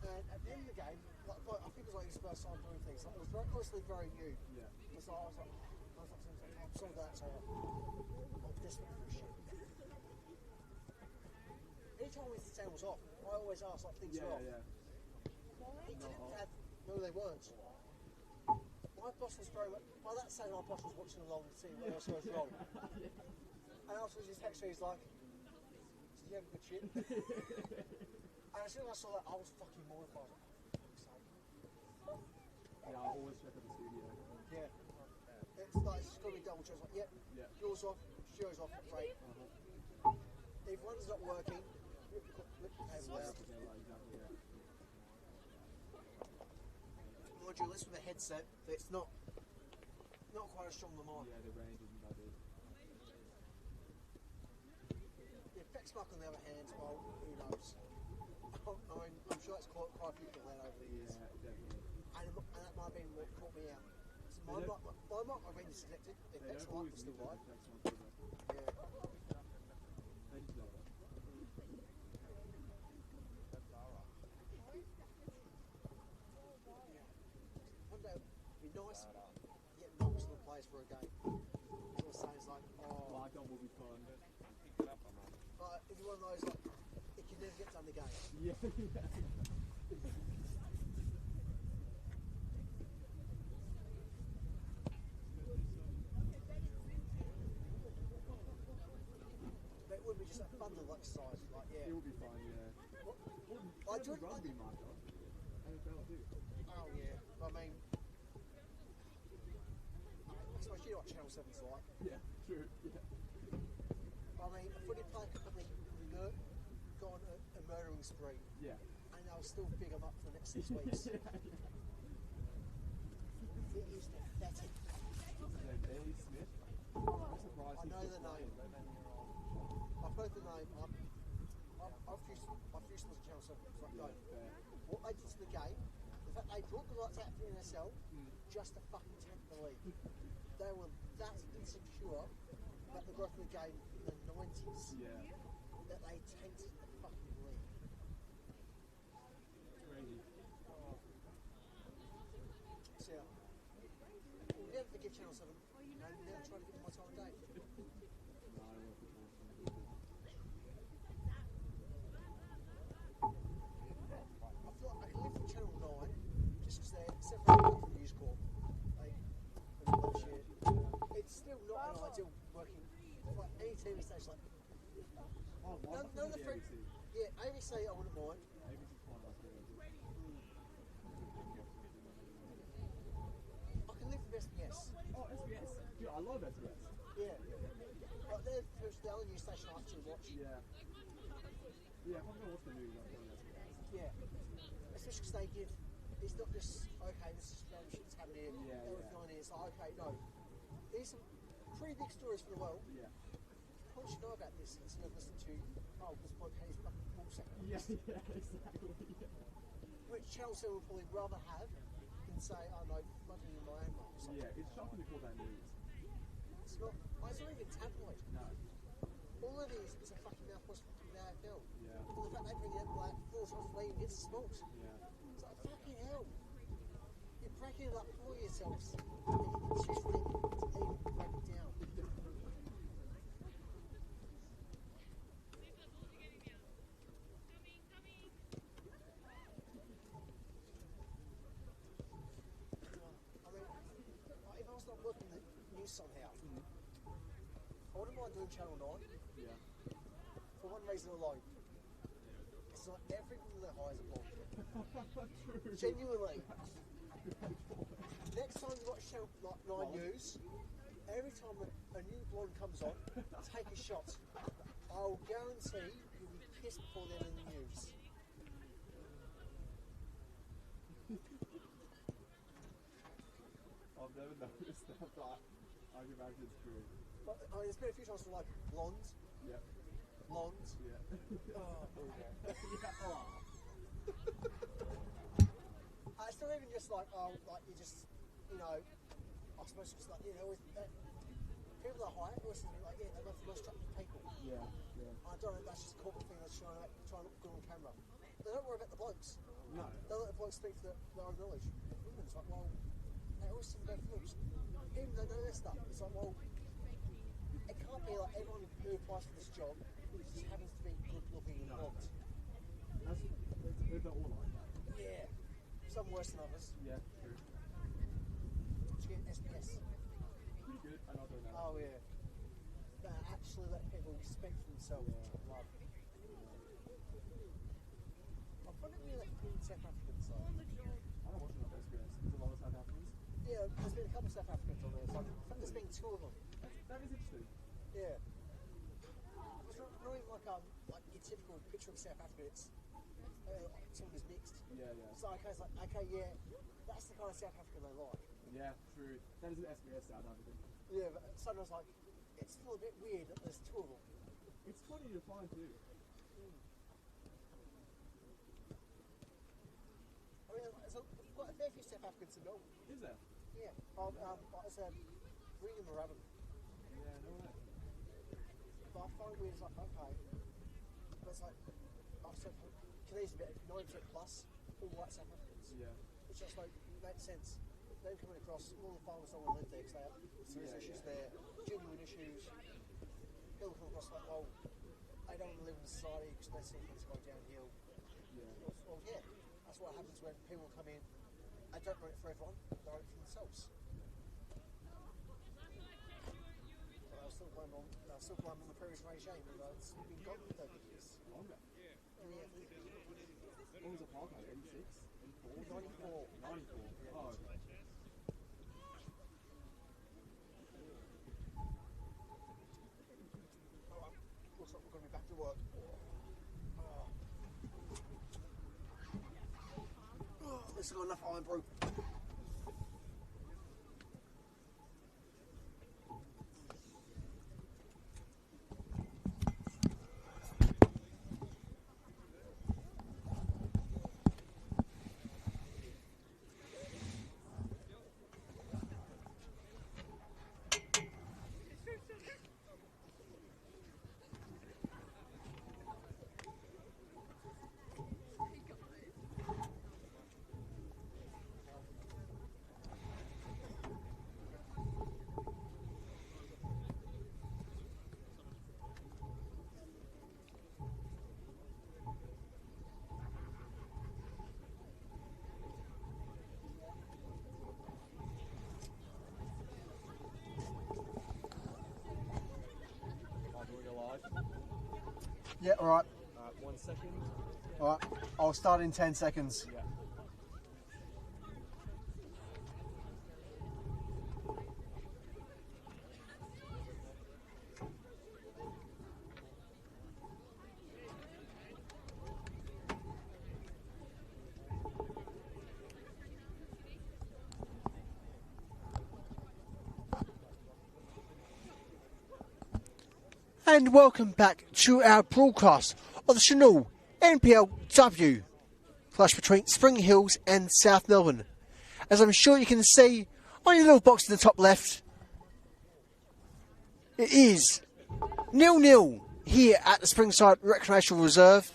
And at the end of the game, like, I think it was like his first time doing things. Like, it was obviously very new. Yeah. So I was like, I'm sorry that, so I'm desperate for shit. Anytime his sound was off, I always asked like things were off. He didn't have, no they weren't. My boss was very much, by that stage my boss was watching along to see what else was wrong. And after his text he's like, did you have a good shit? And as soon as I saw that I was fucking mortified. Yeah, I always check at the studio. Yeah. It's like, it's got to be double check. Like, yep, yours off, stereo's off, great. If one's not working, mind you, this with a headset, it's not quite as strong as mine. Yeah, the range isn't that big. The effects mark on the other hand, well, who knows? I mean, I'm sure that's quite a few people out over the years. Yeah, definitely. And that might have been what caught me out. So my mic I've been disconnected, the effects mark is still right. Yeah. They just love it. One day it'd be nice to get knocks to the place for a game. That's what I'm saying, it's like, Lockdown will be fun. but if you're one of those, like, it can never get done the game. Yeah. But it would be just a fun little exercise, like, yeah. It will be fun, yeah. I do rugby, Marco. NFL too. Oh yeah, I mean, I suppose you know what Channel 7's like. Yeah, true. Yeah. I mean, a footy player could probably go on a murdering spree, Yeah. and they'll still big them up for the next 6 weeks. It is pathetic. Bailey Smith. I'm surprised I know he's the still name. playing. I've heard the name. I've used to Channel 7. It's like, no. Fair. What they did to the game, the fact they brought the lights out for the NSL just to fucking tank the league. They were that insecure about the growth of the game in the 90s Yeah. that they tanked the fucking league. Crazy. So, we'll never forgive Channel 7 and never try to give them my time of day. No, I don't know if it's I feel like I can live for Channel 9 just because they're separated from News Corp. It's still not an ideal working, like any TV station. Like, Oh, none of the friends. Yeah, ABC I wouldn't mind. ABC's fine, like I can live with SBS. Oh, SBS. Dude, I love SBS. Yeah. But they're the only news station I actually watch. Yeah. Yeah, if I'm going to watch the news, I'm going to SBS. Yeah. Especially because they give, it's not just, okay, this is random shit's happening here, everything on here. It's like, okay, no. There's some pretty big stories for the world. Yeah. Why don't you know about this instead of listening to, this bloke pays fucking bullshit. Yeah, exactly. Yeah. Which Channel 7 would probably rather have than say, no, fucking in my own mouth. Yeah, it's shocking to call that news. It's not even tabloid. No. All it is a fucking mouthwash from the AFL. Yeah. And the fact they bring it up like 4 times a week against the Smalls. Yeah. It's like, fucking hell. You're breaking it up for yourselves. And you just think to even break it down. If I was not working the news somehow, I wouldn't mind doing Channel 9 Yeah. for one reason alone. It's not everything that hires a ball. Genuinely. Next time you watch Channel 9 News, every time a new blonde comes on, take a shot. I'll guarantee you'll be pissed before they're in the news. I've never noticed that, but I can imagine it's true. But, I mean, there's been a few times where like blondes. Yeah. Blondes. Yeah. Oh, yeah. Oh. It's not even just like, oh, like you just, you know, I suppose it's like, you know, people that are high always seem to be like, yeah, they're not the most attractive people. Yeah. I don't know, that's just a corporate thing that's trying to look good on camera. They don't worry about the blokes. No. They let the blokes speak for their own knowledge. Women, it's like, well, they always seem to go for looks. Even though they know their stuff, it's like, well, it can't be like everyone who applies for this job just happens to be good looking and blonde. They're not all like that. Yeah. Some worse than others. Yeah, true. Did you get SBS? Pretty good. I don't know. Oh, yeah. That actually let people speak for themselves, which I love. I find it really like in South African side. I don't watch enough SBS. There's a lot of South Africans. Yeah, there's been a couple of South Africans on there. So I think there's been two of them. That is interesting. Yeah. It's not even like your typical picture of South Africa. It's someone who's mixed. Yeah. So it's like, okay, yeah, that's the kind of South African they like. Yeah, true. That is an SBS South African. Yeah, but sometimes like, it's still a bit weird that there's two of them. It's funny to find too. I mean, there's quite a fair few South Africans in Melbourne. Is there? Yeah. It's William Rabin. Yeah, no way. But I find it weird, it's like, okay. But it's like, so Canadians are 90% plus, all white South Africans. Yeah. Which just like makes sense. Them coming across, all the farmers don't want to live there because they have serious issues there, genuine issues. People come across like, well, they don't want to live in society because they see things go downhill. Yeah. Well, yeah, that's what happens when people come in. They don't run it for everyone, they run it for themselves. But I'll still blame on the previous regime, even though it's been gone for 30 years. Longer. Yeah. What was apartheid? 86? 94. 94. Oh, okay. Looks like we're going to be back to work. This has got enough iron brew. Yeah, alright. 1 second. Alright, I'll start in 10 seconds. Yeah. And welcome back to our broadcast of the Senol NPLW clash between Spring Hills and South Melbourne. As I'm sure you can see on your little box in the top left, it is 0-0 here at the Springside Recreational Reserve.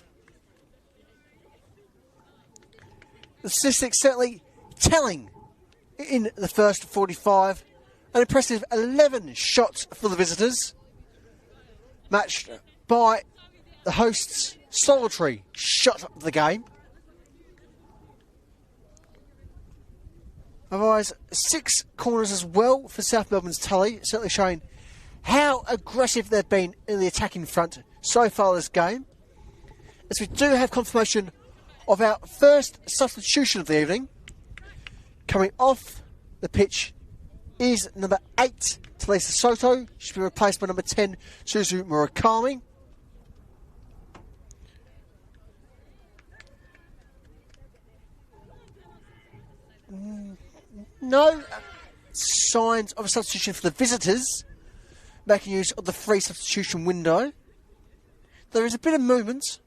The statistics certainly telling in the first 45. An impressive 11 shots for the visitors, matched by the hosts' solitary shot of the game. Otherwise, 6 corners as well for South Melbourne's tally, certainly showing how aggressive they've been in the attacking front so far this game. As we do have confirmation of our first substitution of the evening. Coming off the pitch is number 8, Talisa Soto. She'll be replaced by number 10, Suzu Murakami. No signs of a substitution for the visitors. making use of the free substitution window. There is a bit of movement.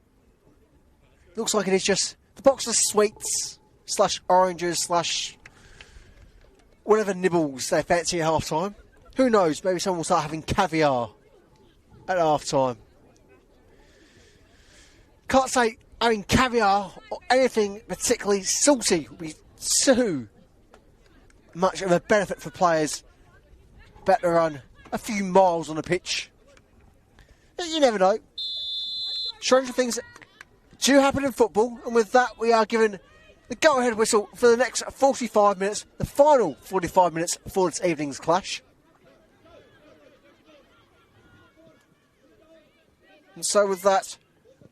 Looks like it is just the box of sweets / oranges / whatever nibbles they fancy at half time. Who knows, maybe someone will start having caviar at half time. Can't say having caviar or anything particularly salty would be too much of a benefit for players about to run a few miles on the pitch. You never know. Stranger things do happen in football, and with that we are given the go-ahead whistle for the next 45 minutes, the final 45 minutes for this evening's clash. And so with that,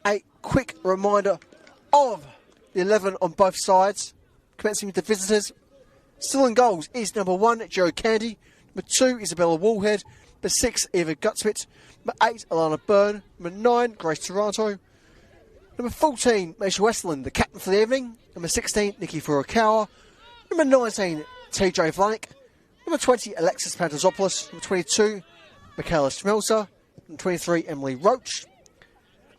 a quick reminder of the 11 on both sides, commencing with the visitors. Still in goals is number 1, Joe Candy. Number 2, Isabella Woolhead. Number 6, Eva Gutswit. Number 8, Alana Byrne. Number 9, Grace Toronto. Number 14, Maisha Westland, the captain for the evening. Number 16, Nikki Furukawa. Number 19, TJ Vlanik. Number 20, Alexis Pantazopoulos. Number 22, Michaela Schmelzer. Number 23, Emily Roach.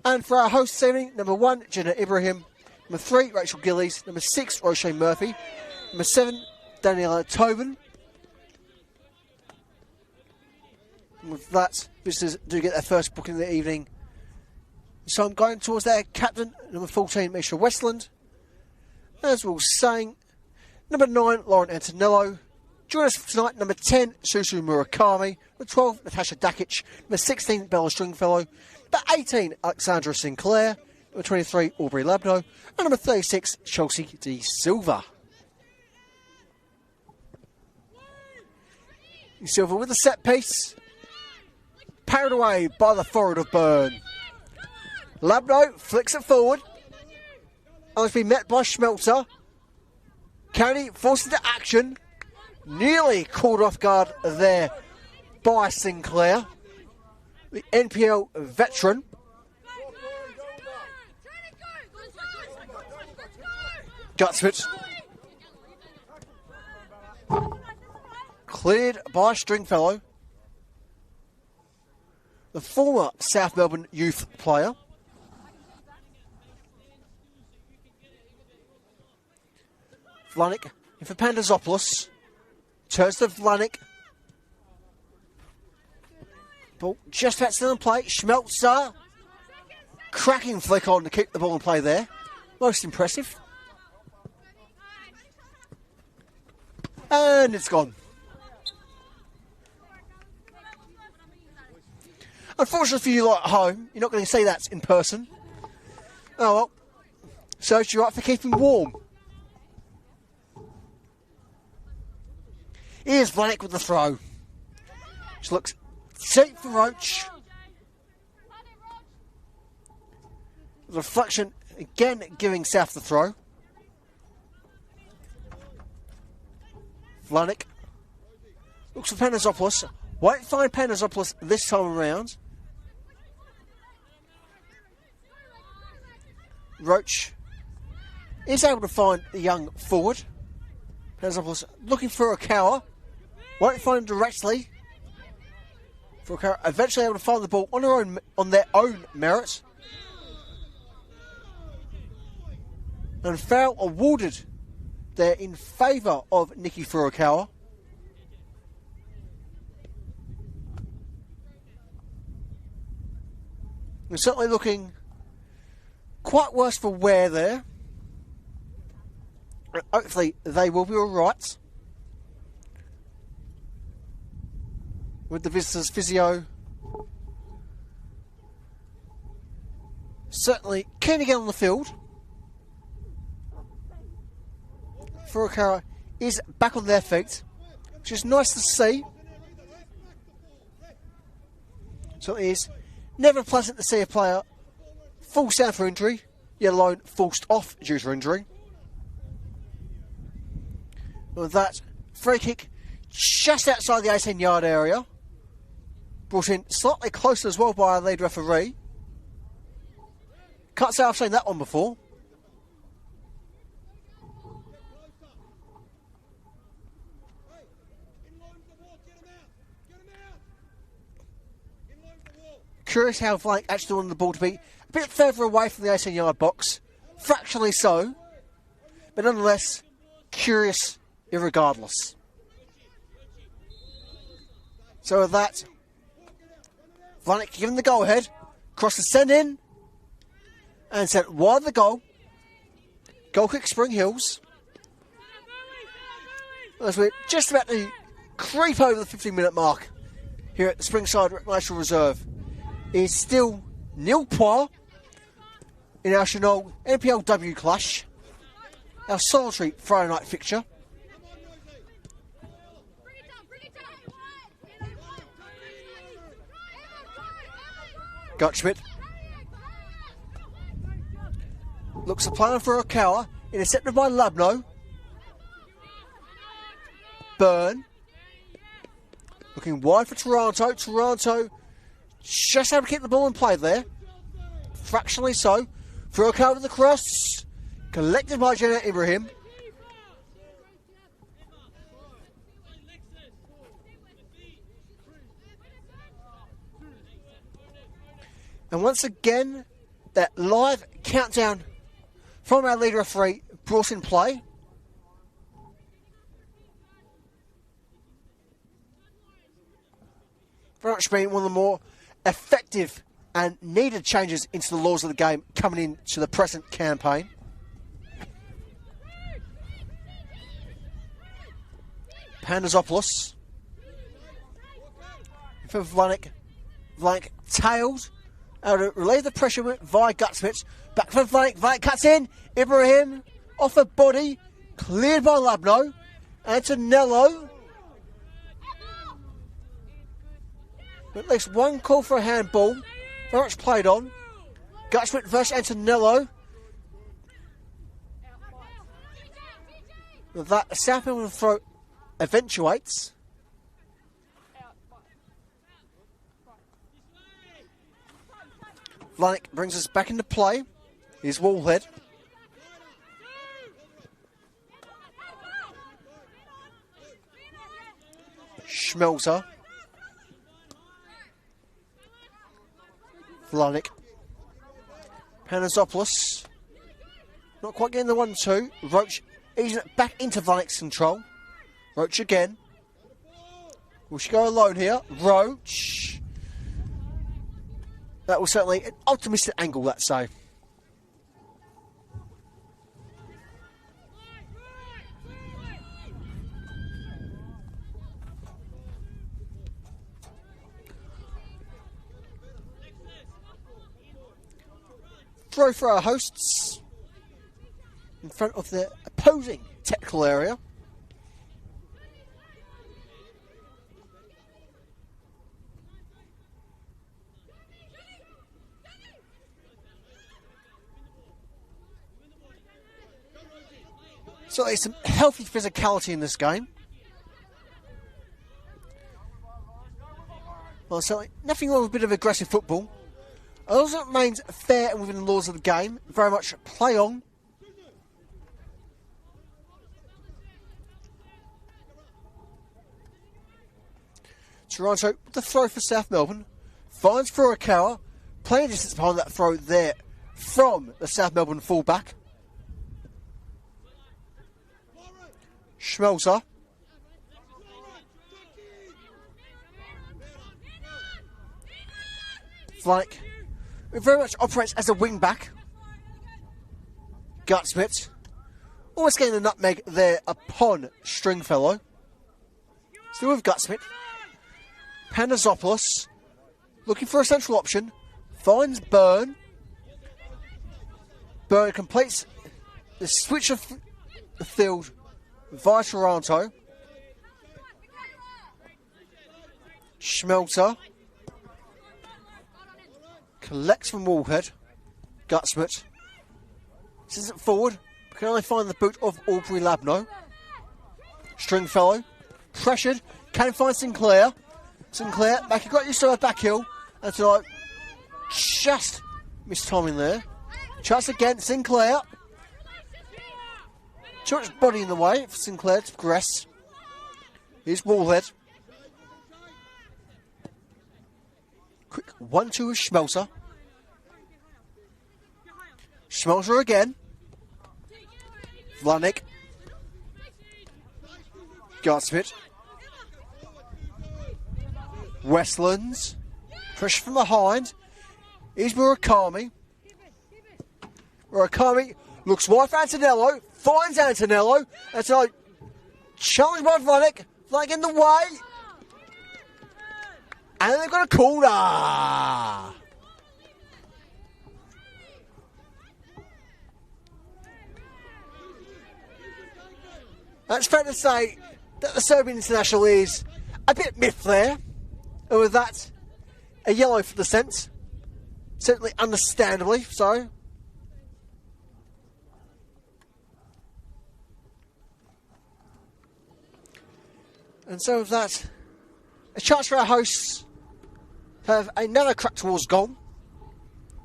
And for our host this evening, number 1, Jenna Ibrahim. Number 3, Rachel Gillies. Number 6, Roshane Murphy. Number 7, Daniela Tobin. And with that, visitors do get their first booking of the evening. So I'm going towards their captain, number 14, Misha Westland. As we were saying, number 9, Lauren Antonello. Join us for tonight, number 10, Susu Murakami. Number 12, Natasha Dakic. Number 16, Bella Stringfellow. Number 18, Alexandra Sinclair. Number 23, Aubrey Labno. And number 36, Chelsea D. Silva. Silva with a set piece. Parried away by the forward of Byrne. Labno flicks it forward. And it's been met by Schmelzer. County forced into action. Nearly caught off guard there by Sinclair, the NPL veteran. Gutsmith. Cleared by Stringfellow, the former South Melbourne youth player. Vlanik in for Pandazopoulos. Turns to Vlanik. Ball just about still in play. Schmelzer. Cracking flick on to keep the ball in play there. Most impressive. And it's gone. Unfortunately for you lot at home, you're not going to see that in person. Oh well. So it's right for keeping warm. Here's Vlanik with the throw. Which looks deep for Roach. The reflection again giving South the throw. Vlanik looks for Panazopoulos. Won't find Panazopoulos this time around. Roach is able to find the young forward. Panazopoulos looking for a cower. Won't find him directly. For eventually able to find the ball on their own merit. And foul awarded there in favour of Nikki Furukawa. They're certainly looking quite worse for wear there. Hopefully they will be alright. With the visitors' physio certainly keen to get on the field. Furukawa is back on their feet, which is nice to see. So it is never pleasant to see a player forced out for injury, yet alone forced off due to injury. With that, free kick just outside the 18-yard area. Brought in slightly closer as well by our lead referee. Can't say I've seen that one before. Curious how Vlanek actually wanted the ball to be a bit further away from the 18-yard box. Fractionally so. But nonetheless, curious irregardless. So with that, Vlanek given the go-ahead. Cross the send in. And sent wide of the goal. Goal kick Spring Hills. As we're just about to creep over the 15-minute mark here at the Springside Recreational Reserve. It is still 0-0 in our Senol NPLW clash. Our solitary Friday night fixture. Gutschmidt looks to plan for a cower, intercepted by Labno. Byrne looking wide for Toronto. Toronto just able to keep the ball in play there. Fractionally so. For a cower with the cross. Collected by Jenna Ibrahim. And once again, that live countdown from our lead referee brought in play. Very much been one of the more effective and needed changes into the laws of the game coming into the present campaign. Pandazopoulos. For Vlanek. Vlanek tailed. Able to relieve the pressure via Gutsmith. Back for Vlanek. Vlanek cuts in. Ibrahim off a body. Cleared by Labno. Antonello. At least one call for a handball. Very much played on. Gutsmith versus Antonello. With that, South Melbourne throw eventuates. Vlanek brings us back into play. Here's Wallhead. Schmelzer. Vlanek. Panazopoulos. Not quite getting the 1-2. Roach easing it back into Vlanek's control. Roach again. Will she go alone here? Roach. That was certainly an optimistic angle, let's say. Throw for our hosts in front of the opposing technical area. So there's some healthy physicality in this game. Well, so nothing wrong with a bit of aggressive football. It also remains fair and within the laws of the game. Very much play on. Toronto with the throw for South Melbourne. Finds Furukawa. Playing distance behind that throw there from the South Melbourne fullback. Schmelzer. Vlanek. It very much operates as a wing back. Gutsmith. Almost getting the nutmeg there upon Stringfellow. Still with Gutsmith. Pandazopoulos. Looking for a central option. Finds Byrne. Byrne completes the switch of the field via Toronto. Schmelzer. Collects from Wallhead. Gutsmith. Sends it forward. Can only find the boot of Aubrey Labno. Stringfellow. Pressured. Can find Sinclair. Sinclair back. He got used to her back heel. And tonight just missed timing there. Chance again. Sinclair. Too much body in the way for Sinclair to progress. Here's Wallhead. Quick 1-2 with Schmelzer. Schmelzer again. Vlanik. Gartsmith. Westlands. Pressure from behind. Here's Murakami. Murakami looks wide for Antonello. Finds Antonello. Antonello challenged by Vlanik. Vlanik in the way. And they've got a corner. It's fair to say that the Serbian international is a bit miffed there. And with that, a yellow for the sense. Certainly understandably so. And so with that, a chance for our hosts to have another crack towards goal.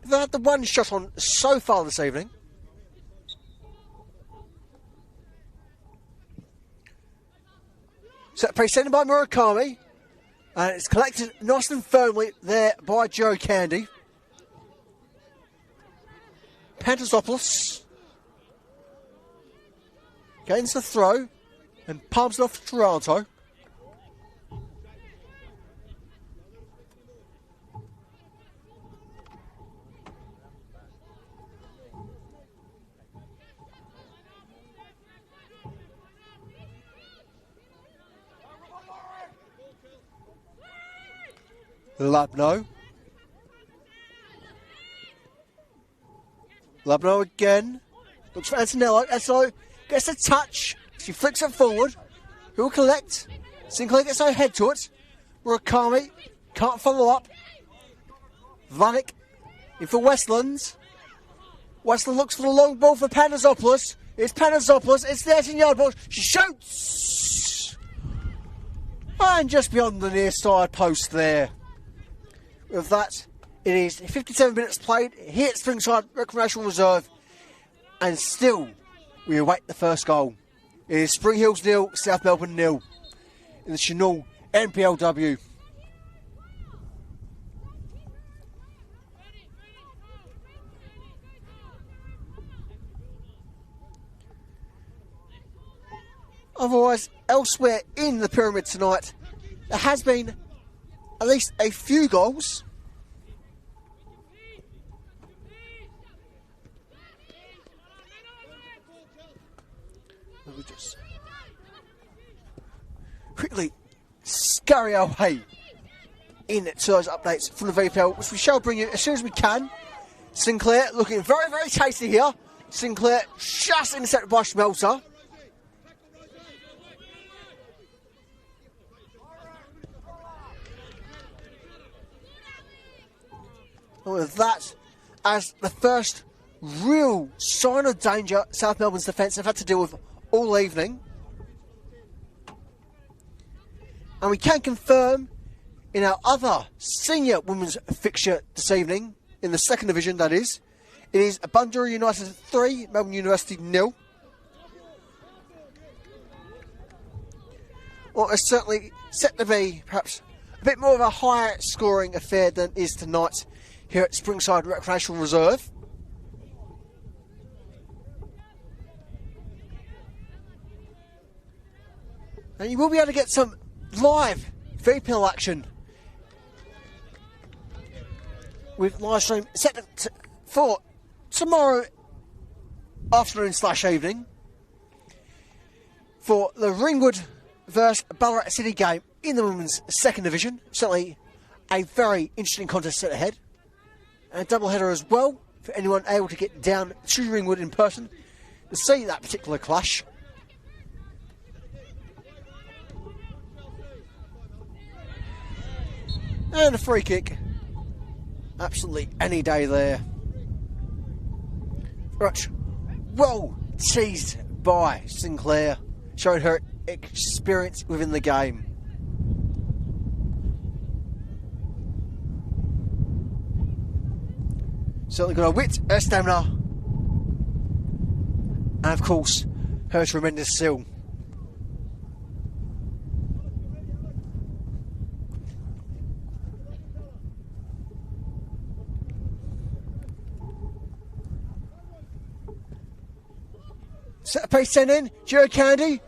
They've had the one shot on so far this evening. Set play sent by Murakami. And it's collected nice and firmly there by Joe Candy. Pantazopoulos gains the throw and palms it off to Toronto. Labno. Labno again. Looks for Antonello. Antonello gets a touch. She flicks it forward. Who will collect? Sinclair gets her head to it. Murakami can't follow up. Vanik in for Westlands. Westland looks for the long ball for Panazopoulos. It's Panazopoulos. It's the 18-yard ball. She shoots! And just beyond the near side post there. With that, it is 57 minutes played here at Springside Recreational Reserve, and still we await the first goal. It is Spring Hills 0, South Melbourne 0 in the Senol NPLW. Otherwise, elsewhere in the pyramid tonight, there has been at least a few goals. Let me just quickly scurry our way into those updates from the VPL, which we shall bring you as soon as we can. Sinclair looking very, very tasty here. Sinclair just intercepted by Schmelzer. With that, as the first real sign of danger South Melbourne's defence have had to deal with all evening. And we can confirm in our other senior women's fixture this evening, in the second division that is, it is Bundoora United 3, Melbourne University 0. Well, it's certainly set to be perhaps a bit more of a higher scoring affair than is tonight here at Springside Recreational Reserve. And you will be able to get some live VPL action with live stream set for tomorrow afternoon / evening for the Ringwood versus Ballarat City game in the women's second division. Certainly a very interesting contest set ahead. And a double header as well for anyone able to get down to Ringwood in person to see that particular clash. And a free kick. Absolutely any day there. Right. Well teased by Sinclair, showing her experience within the game. Certainly got her wit, her stamina, and of course, her tremendous skill. Set piece sent in. Gio Candy.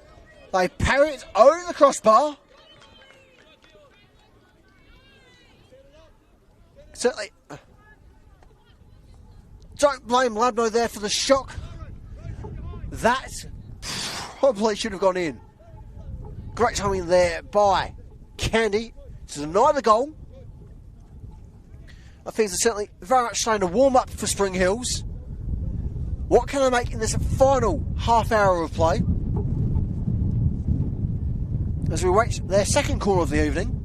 They parry it over the crossbar. Certainly. Don't blame Labno there for the shock. That probably should have gone in. Great timing there by Candy to deny the goal. I think it's certainly very much starting to warm up for Spring Hills. What can they make in this final half hour of play? As we wait their second corner of the evening.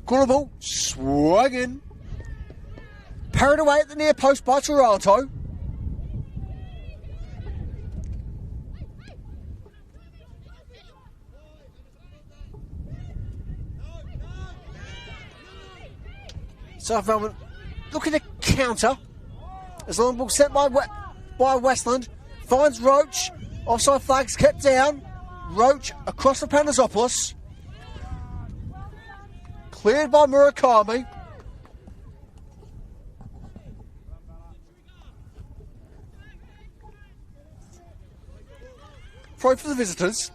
Corner ball, swung in. Parried away at the near post by Toronto. South Melbourne looking to counter. As the long ball sent by Westland. Finds Roach. Offside flags kept down. Roach across the Panasopoulos. Cleared by Murakami. Throw for the visitors.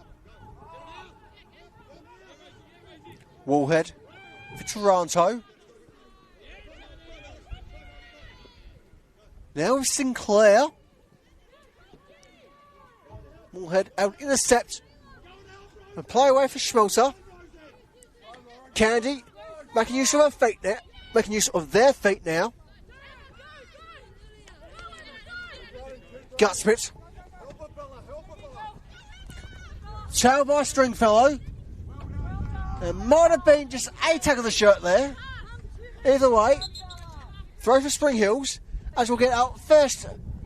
Wallhead for Toronto. Now with Sinclair. Wallhead out intercept. And play away for Schmelzer. Candy making use of her feet now. Making use of their feet now. Gutspit. Tail by Stringfellow. There might have been just a tug of the shirt there. Either way, throw for Spring Hills. As we'll get our first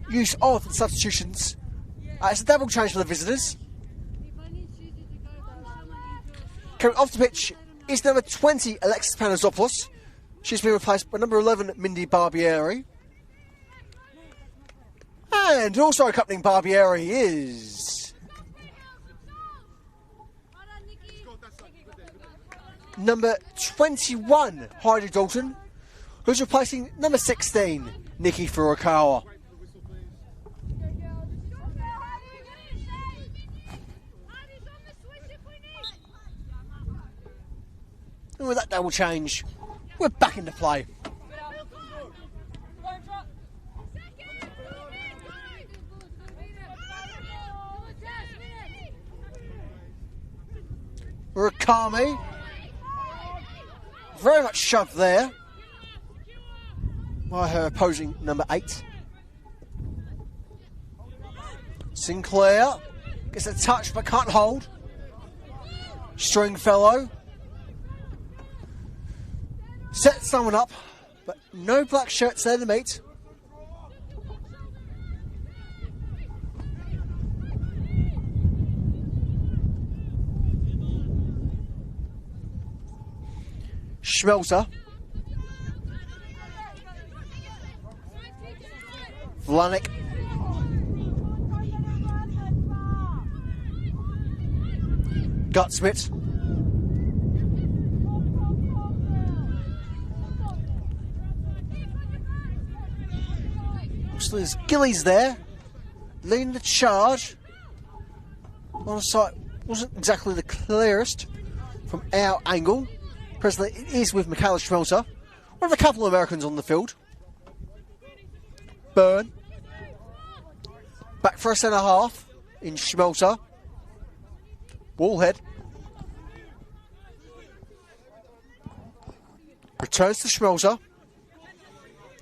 use of the substitutions. It's a double change for the visitors. Coming off the pitch is number 20, Alexis Panasopoulos. She's been replaced by number 11, Mindy Barbieri. And also accompanying Barbieri is number 21, Heidi Dalton, who's replacing number 16, Nikki Furukawa. And with that double change, we're back into play. Murakami, very much shoved there by her opposing number 8. Sinclair gets a touch but can't hold. Stringfellow sets someone up, but no black shirts there to meet. Schmelzer. Vlanik. Gutsmith. So there's Gillies there, leading the charge. On the site wasn't exactly the clearest from our angle. Presently it is with Michaela Schmelzer, one of a couple of Americans on the field. Byrne. Back for a centre half in Schmelzer. Wallhead. Returns to Schmelzer.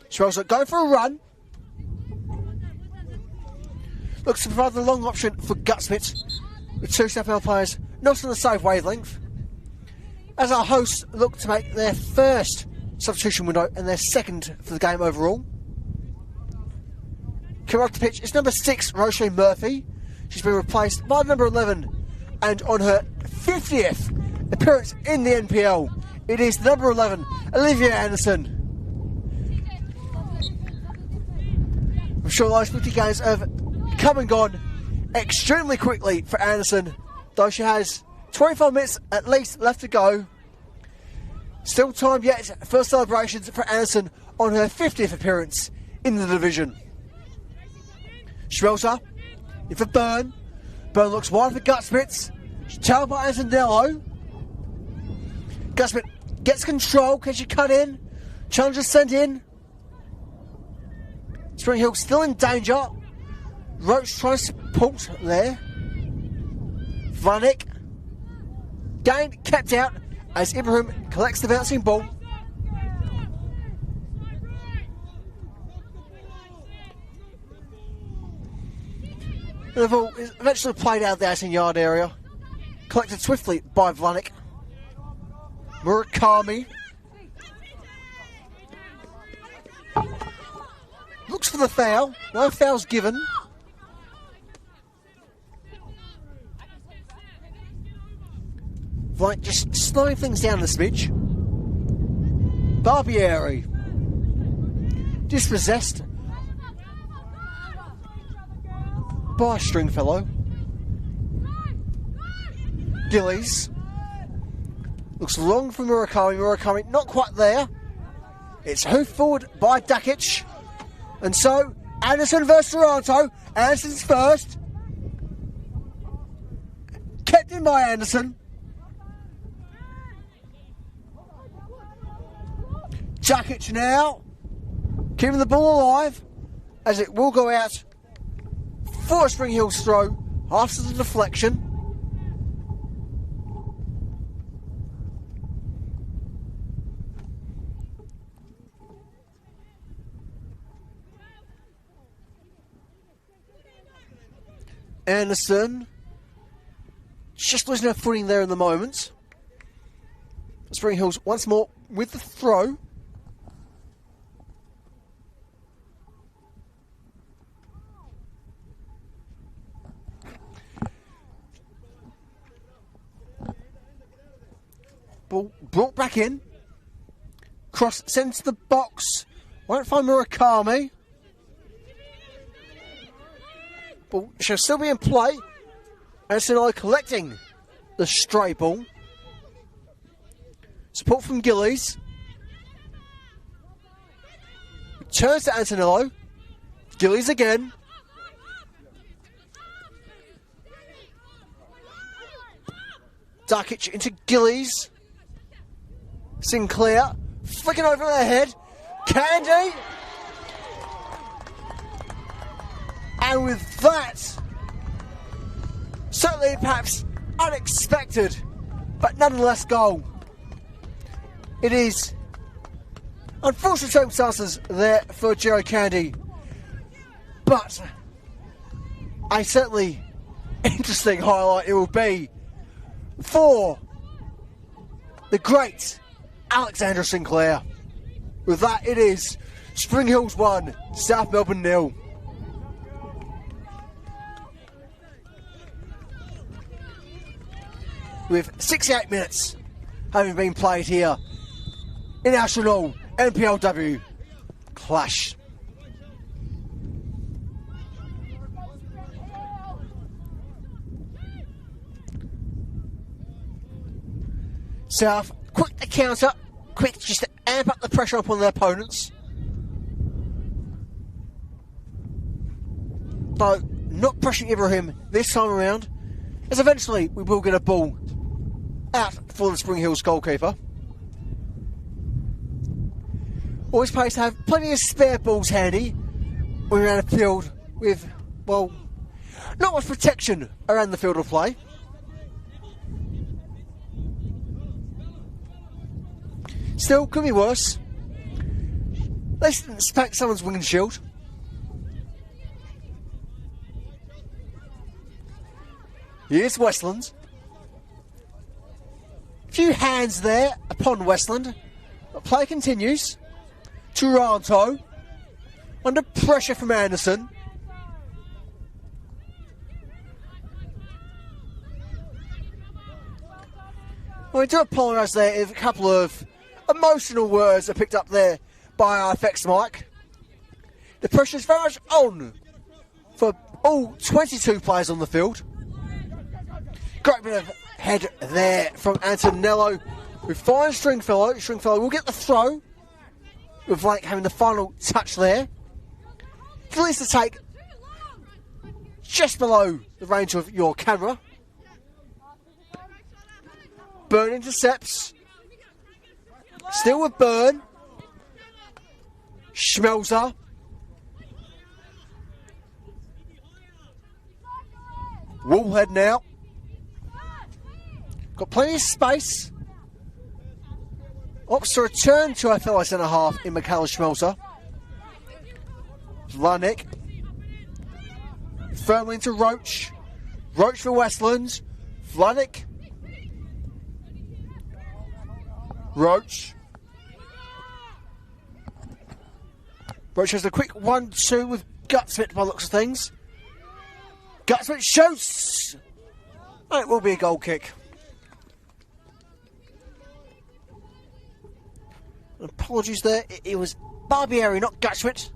Schmelzer going for a run. Looks to provide the long option for Gutsmith, with two South players not on the same wavelength. As our hosts look to make their first substitution window and their second for the game overall. Coming off the pitch is number 6, Rochelle Murphy. She's been replaced by number 11, and on her 50th appearance in the NPL, it is number 11, Olivia Anderson. I'm sure those 50 games have come and gone extremely quickly for Anderson, though she has 25 minutes at least left to go. Still time yet for celebrations for Anderson on her 50th appearance in the division. Schmelter in for Byrne. Byrne looks wide for Gutsmith. Tailed by Antonello. Gutsmith gets control. Can she cut in? Challenger sent in. Spring Hill still in danger. Roach trying to support there. Vanek. Gained, kept out as Ibrahim collects the bouncing ball. The ball is eventually played out the 18-yard area. Collected swiftly by Vanek. Murakami. Looks for the foul. No foul's given. Vanek just slowing things down a smidge. Barbieri. Dispossessed by Stringfellow. Gillies. Looks long for Murakami. Murakami not quite there. It's hoofed forward by Dakic. And so, Anderson versus Toronto. Anderson's first. Kept in by Anderson. Dakic now. Keeping the ball alive. As it will go out for Spring Hill's throw after the deflection. Anderson just losing her footing there in the moment. Spring Hills once more with the throw. Ball brought back in. Cross sent to the box. Won't find Murakami. Ball shall still be in play. And Senol collecting the stray ball. Support from Gillies. Turns to Antonello. Gillies again. Dakic into Gillies. Sinclair flicking over their head. Candy. And with that, certainly perhaps unexpected, but nonetheless goal. It is unfortunate circumstances there for Jerry Candy, but a certainly interesting highlight it will be for the great Alexandra Sinclair. With that, it is Spring Hills 1, South Melbourne 0. With 68 minutes having been played here in our Senol NPLW clash. South, quick to counter, quick just to amp up the pressure upon their opponents. Though not pressuring Ibrahim this time around, as eventually we will get a ball out for the Spring Hills goalkeeper. Always pays to have plenty of spare balls handy when you're around a field with, well, not much protection around the field of play. Still, could be worse. They didn't spank someone's windshield. Here's Westland. Few hands there upon Westland. But play continues. Toronto. Under pressure from Anderson. Well, we do apologise there if a couple of emotional words are picked up there by our effects mic. The pressure is very much on for all 22 players on the field. Great bit of head there from Antonello, who finds Stringfellow. Stringfellow will get the throw, with Blake having the final touch there. still is to take just below the range of your camera. Burn intercepts. Still with Burn. Schmelzer. Woolhead now. Got plenty of space. Opts to return to our fellow centre half in Michaela Schmelzer. Vlanik. Firmly into Roach. Roach for Westlands. Vlanik. Roach. Roach has a quick 1-2 with Gutsmith by the looks of things. Gutsmith shoots! And it will be a goal kick. Apologies there, it was Barbieri, not Gutsmith.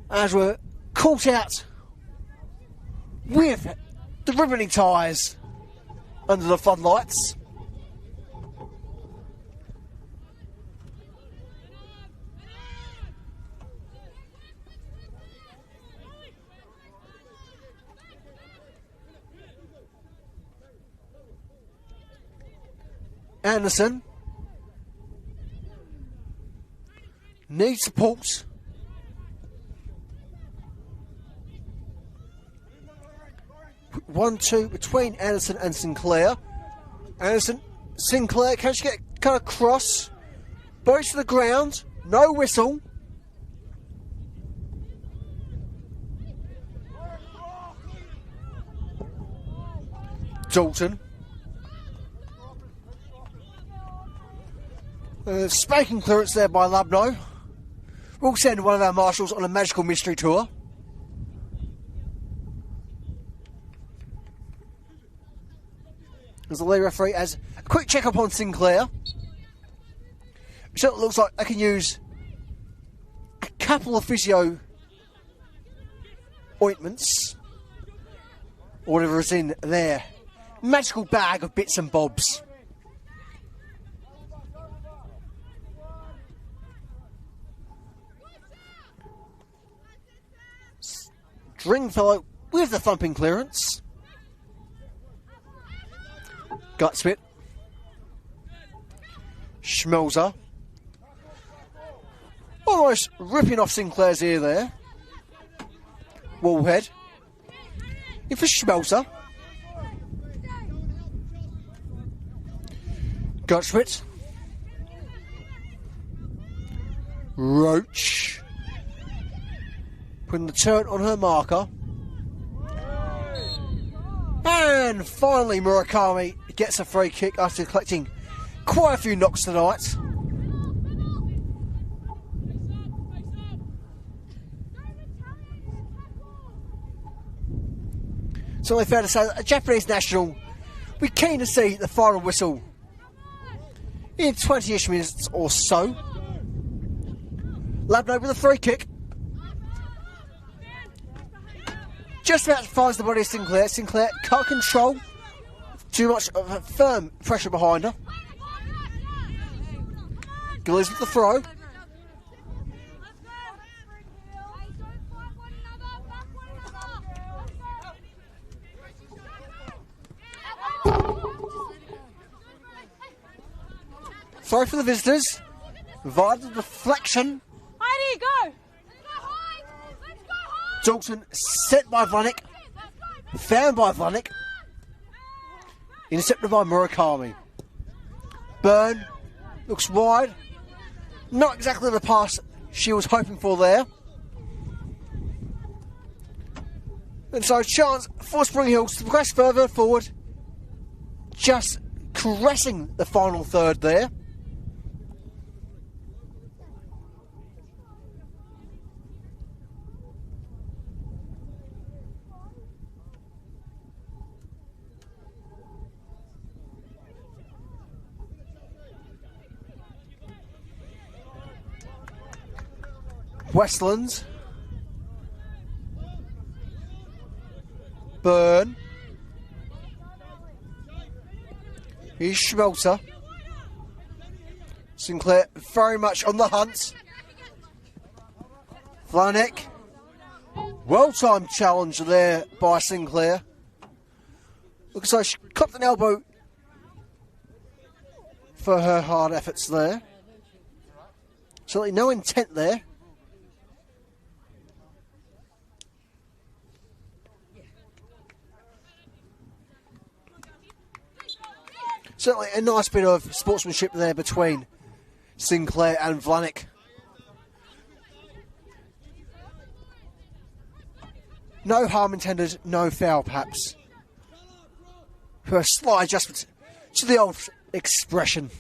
As we're caught out with the ribboning ties under the floodlights. Anderson needs support. One, two between Anderson and Sinclair. Anderson, Sinclair, can she get kind of cross? Both to the ground, no whistle. Dalton. Spanking clearance there by Lubno. We'll send one of our marshals on a magical mystery tour. As the lead referee has a quick check up on Sinclair. So it looks like they can use a couple of physio ointments, or whatever is in their magical bag of bits and bobs. Stringfellow with the thumping clearance. Gutsmith. Schmelzer. Almost ripping off Sinclair's ear there. Woolhead. In for Schmelzer. Gutsmith. Roach. Putting the turn on her marker. And finally Murakami gets a free kick after collecting quite a few knocks tonight. It's only fair to say that a Japanese national will be keen to see the final whistle in 20-ish minutes or so. Labno with a free kick. Just about finds the body of Sinclair. Sinclair can't control too much of a firm pressure behind her. Gillies with the throw. Throw for the visitors. Via the deflection. Heidi, go! Dalton set by Vlanik. Found by Vlanik. Intercepted by Murakami. Byrne looks wide. Not exactly the pass she was hoping for there. And so a chance for Spring Hills to progress further forward. Just caressing the final third there. Westlands. Byrne. Here's Schmelzer. Sinclair very much on the hunt. Vlanek. Well-timed challenge there by Sinclair. Looks like she copped an elbow for her hard efforts there. Certainly no intent there. Certainly a nice bit of sportsmanship there between Sinclair and Vlanek. No harm intended, no foul perhaps. For a slight adjustment to the old expression.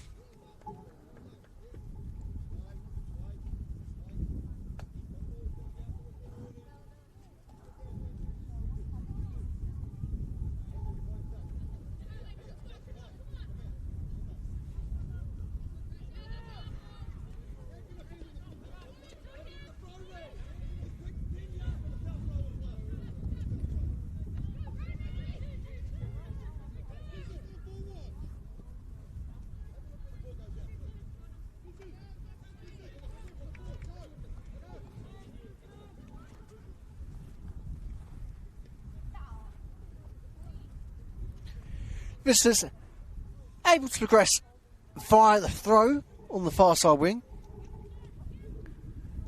Visitors able to progress via the throw on the far side wing.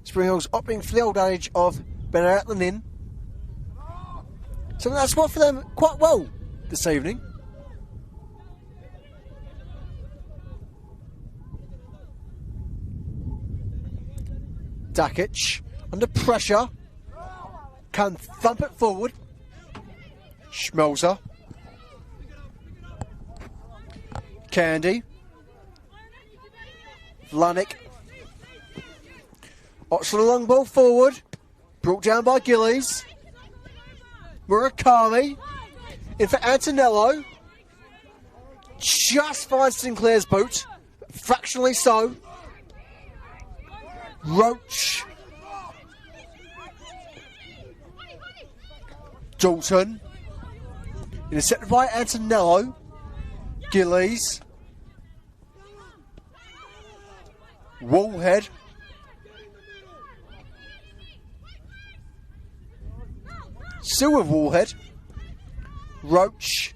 Spring Hills opting for the old adage of better out than in. So that's worked for them quite well this evening. Dakic under pressure can thump it forward. Schmelzer. Candy. Vlanek. Oxford a long ball forward. Brought down by Gillies. Murakami. In for Antonello. Just finds Sinclair's boot. Fractionally so. Roach. Dalton. Intercepted by Antonello. Gillies. Wallhead. Still with Wallhead. Roach.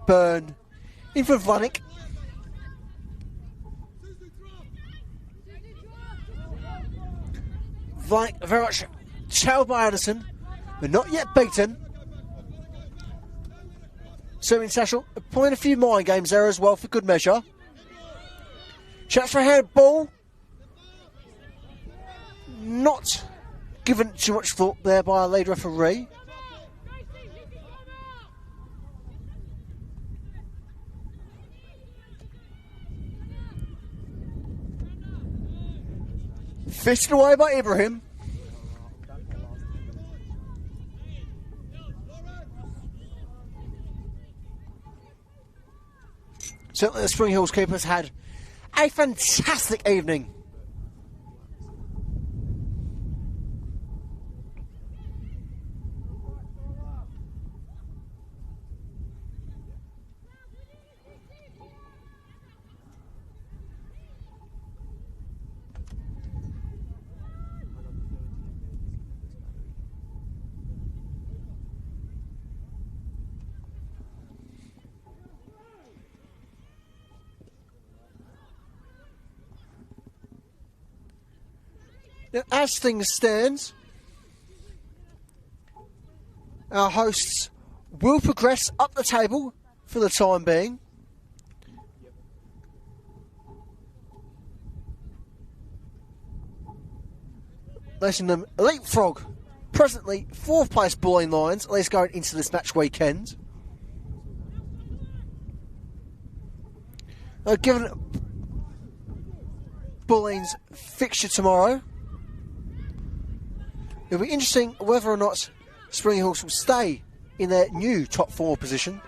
Byrne. In for Vlanek. Vlanek very much trailed by Anderson, but not yet beaten. Serving Satchel playing a few mind games there as well for good measure. Shots for a handball. Not given too much thought there by a lead referee. Fisted away by Ibrahim. Certainly the Spring Hills keepers had a fantastic evening. Now, as things stand, our hosts will progress up the table for the time being. Letting them leapfrog presently 4th place bowling lines, at least going into this match weekend. Given Bulling's fixture tomorrow, it'll be interesting whether or not Spring Hills will stay in their new top 4 position.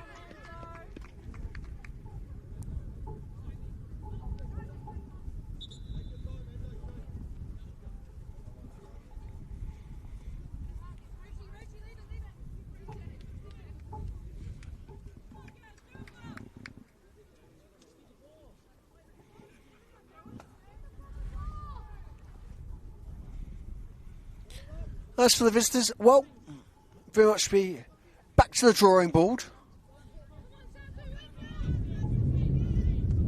As for the visitors, well, very much be back to the drawing board.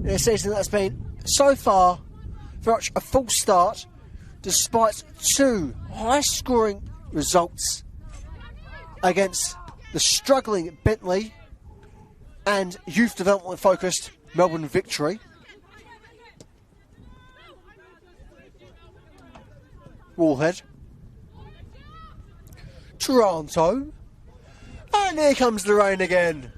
In a season that's been, so far, very much a full start, despite two high-scoring results against the struggling Bentley and youth development-focused Melbourne Victory. Woolhead. Toronto. And here comes the rain again.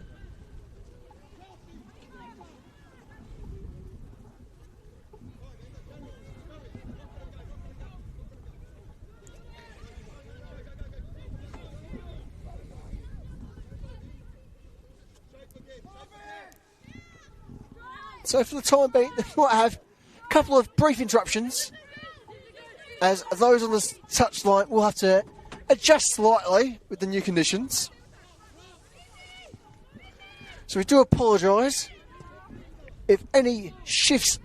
So for the time being, they might have a couple of brief interruptions, as those on the touchline will have to adjust slightly with the new conditions. So we do apologise if any shifts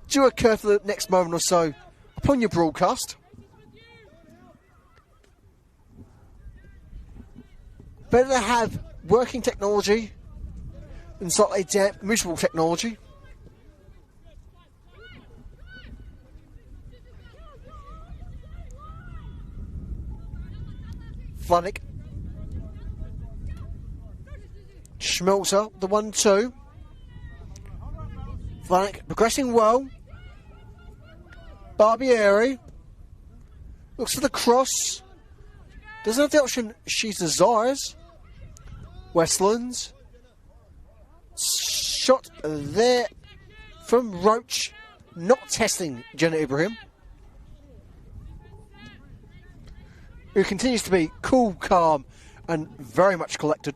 do occur for the next moment or so upon your broadcast. Better to have working technology than slightly damp, miserable technology. Flanick. Schmelzer, the 1-2. Flanick progressing well. Barbieri looks for the cross. Doesn't have the option she desires. Westlands. Shot there from Roach. Not testing Jenna Ibrahim, who continues to be cool, calm, and very much collected.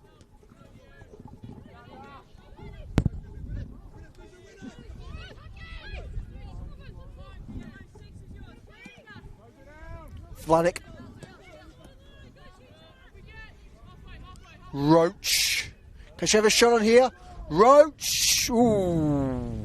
Flanick. Roach. Can she have a shot on here? Roach. Ooh.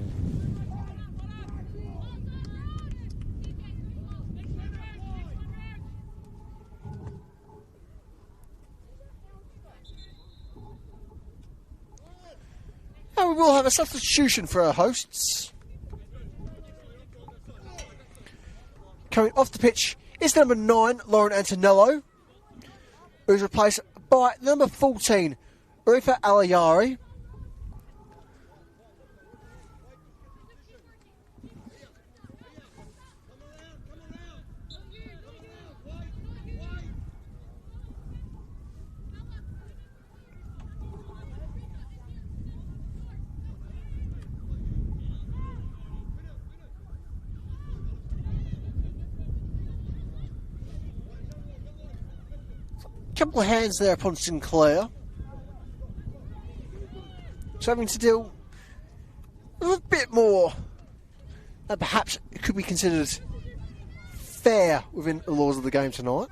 And we will have a substitution for our hosts. Coming off the pitch is number 9, Lauren Antonello, who's replaced by number 14, Arifa Alayari. Couple of hands there upon Sinclair. So having to deal with a bit more that perhaps it could be considered fair within the laws of the game tonight.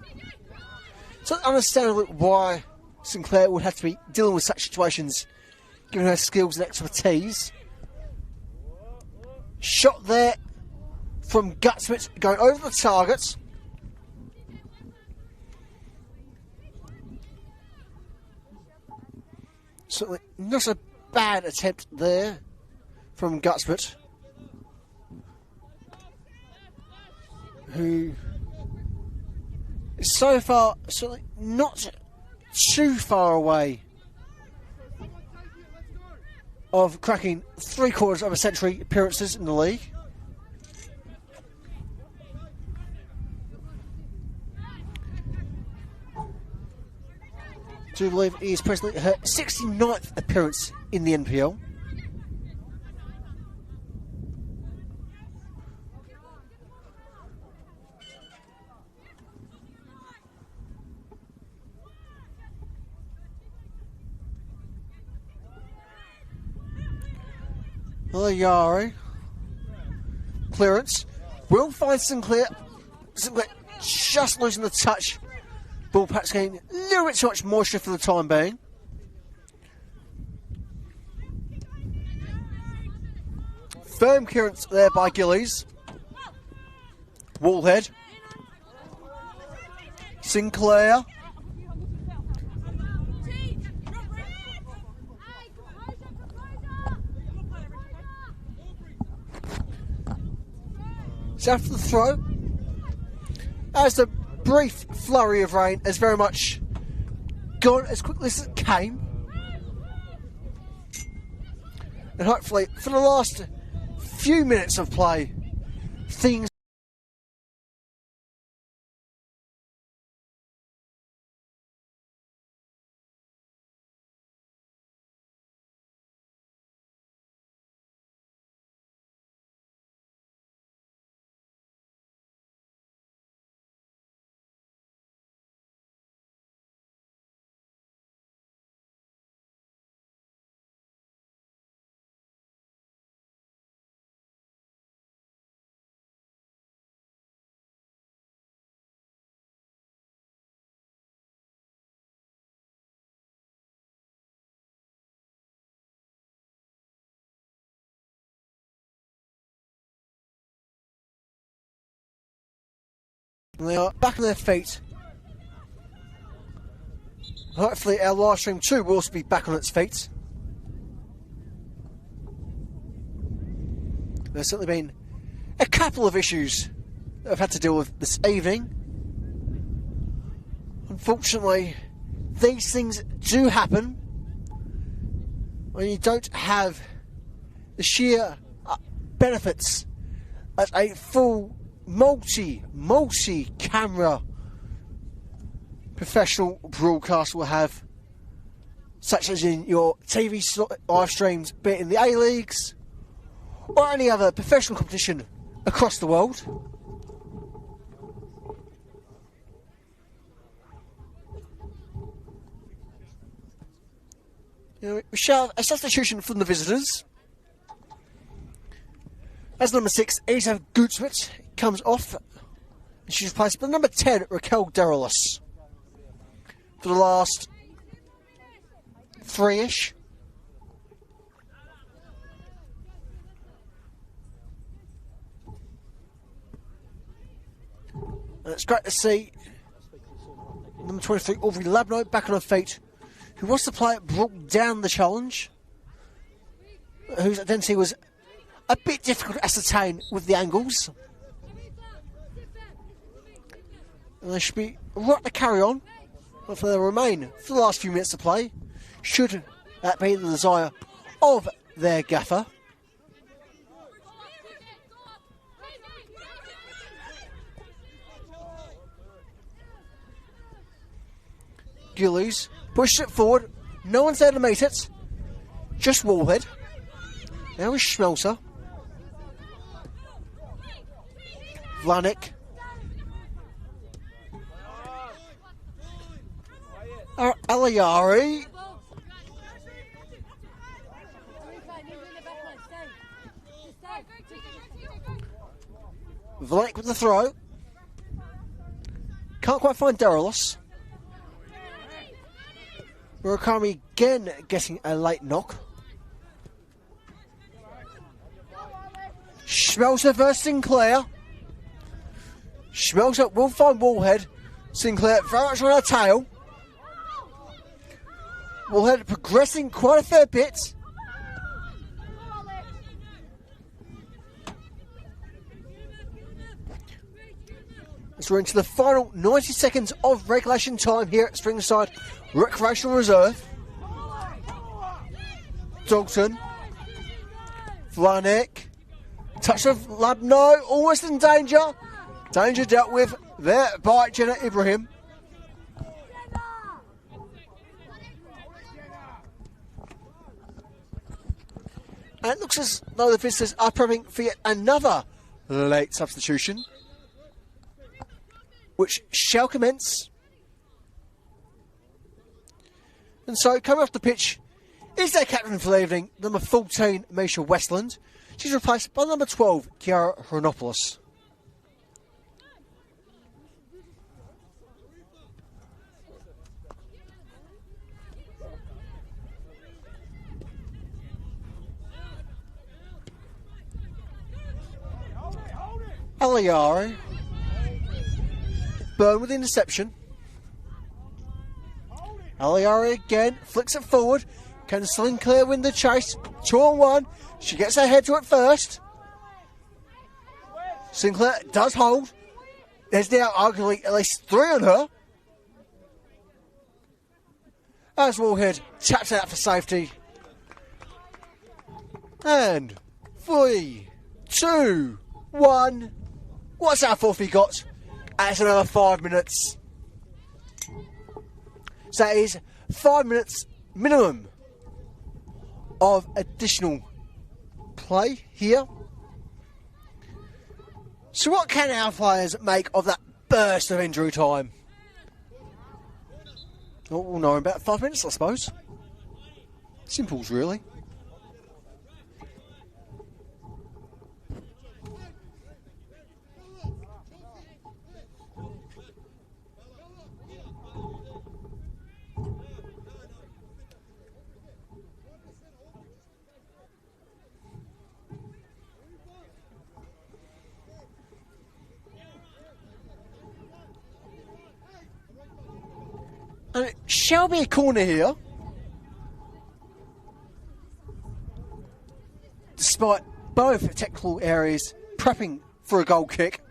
So understandably why Sinclair would have to be dealing with such situations given her skills and expertise. Shot there from Gutsmith going over the target. Certainly not a bad attempt there from Gutsmith, who is so far certainly not too far away of cracking 3/4 of a century appearances in the league. I do believe he is presently her 69th appearance in the NPL. Yari. Clearance. Will find Sinclair. Sinclair just losing the touch. Ball perhaps getting a little bit too much moisture for the time being. Firm clearance there by Gillies. Woolhead. Sinclair. So after the throw, as the brief flurry of rain has very much gone as quickly as it came, and hopefully for the last few minutes of play, things they are back on their feet. Hopefully our live stream too will also be back on its feet. There's certainly been a couple of issues that I've had to deal with this evening. Unfortunately, these things do happen when you don't have the sheer benefits as a full multi-camera professional broadcast will have, such as in your TV live streams, be it in the A-Leagues or any other professional competition across the world. We shall have a substitution from the visitors. As number 6, Isa Gutswitz comes off, and she's replaced by number 10, Raquel Derelus. For the last 3-ish. And it's great to see number 23, Aubrey Labno, back on her feet, who was the player that brought down the challenge, whose identity was a bit difficult to ascertain with the angles. And they should be right to carry on. Hopefully they'll remain for the last few minutes to play, should that be the desire of their gaffer. Gillies pushed it forward, no one's there to meet it, just Wallhead. Now is Schmelzer. Vlanik. Aliari. Vlanik with the throw. Can't quite find Derelus. Murakami again getting a late knock. Schmelzer versus Sinclair. Schmelzer will find Wallhead. Sinclair very much on her tail. Wallhead progressing quite a fair bit. As we're into the final 90 seconds of regulation time here at Springside Recreational Reserve. Dalton. Vlanik. Touch of Labno, almost in danger. Danger dealt with there by Jenna Ibrahim. And it looks as though the visitors are prepping for yet another late substitution, which shall commence. And so, coming off the pitch is their captain for the evening, number 14, Misha Westland. She's replaced by number 12, Chiara Hronopoulos. Aliari. Burn with the interception. Aliari again, flicks it forward. Can Sinclair win the chase? 2-on-1. She gets her head to it first. Sinclair does hold. There's now arguably at least 3 on her. As Woolhead taps it out for safety. And 3, 2, 1. What's our fourth he got? That's another 5 minutes. So that is 5 minutes minimum of additional play here. So what can our players make of that burst of injury time? Well, we'll know in about 5 minutes, I suppose. Simples, really. And it shall be a corner here. Despite both technical areas prepping for a goal kick.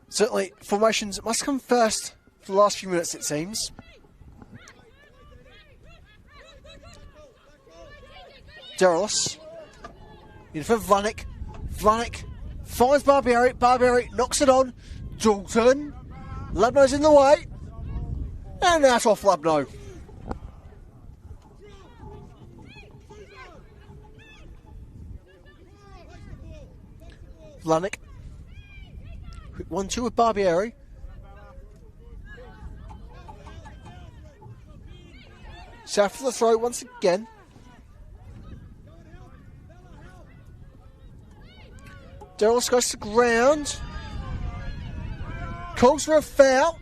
Certainly, formations must come first for the last few minutes, it seems. Derelis. In for Vlanik. Vlanik finds Barbieri. Barbieri knocks it on. Dalton. Lubno's in the way. And out off Lubno. Vlanik. Quick 1-2 with Barbieri. South for the throw once again. Derelis goes to ground. Calls for a foul.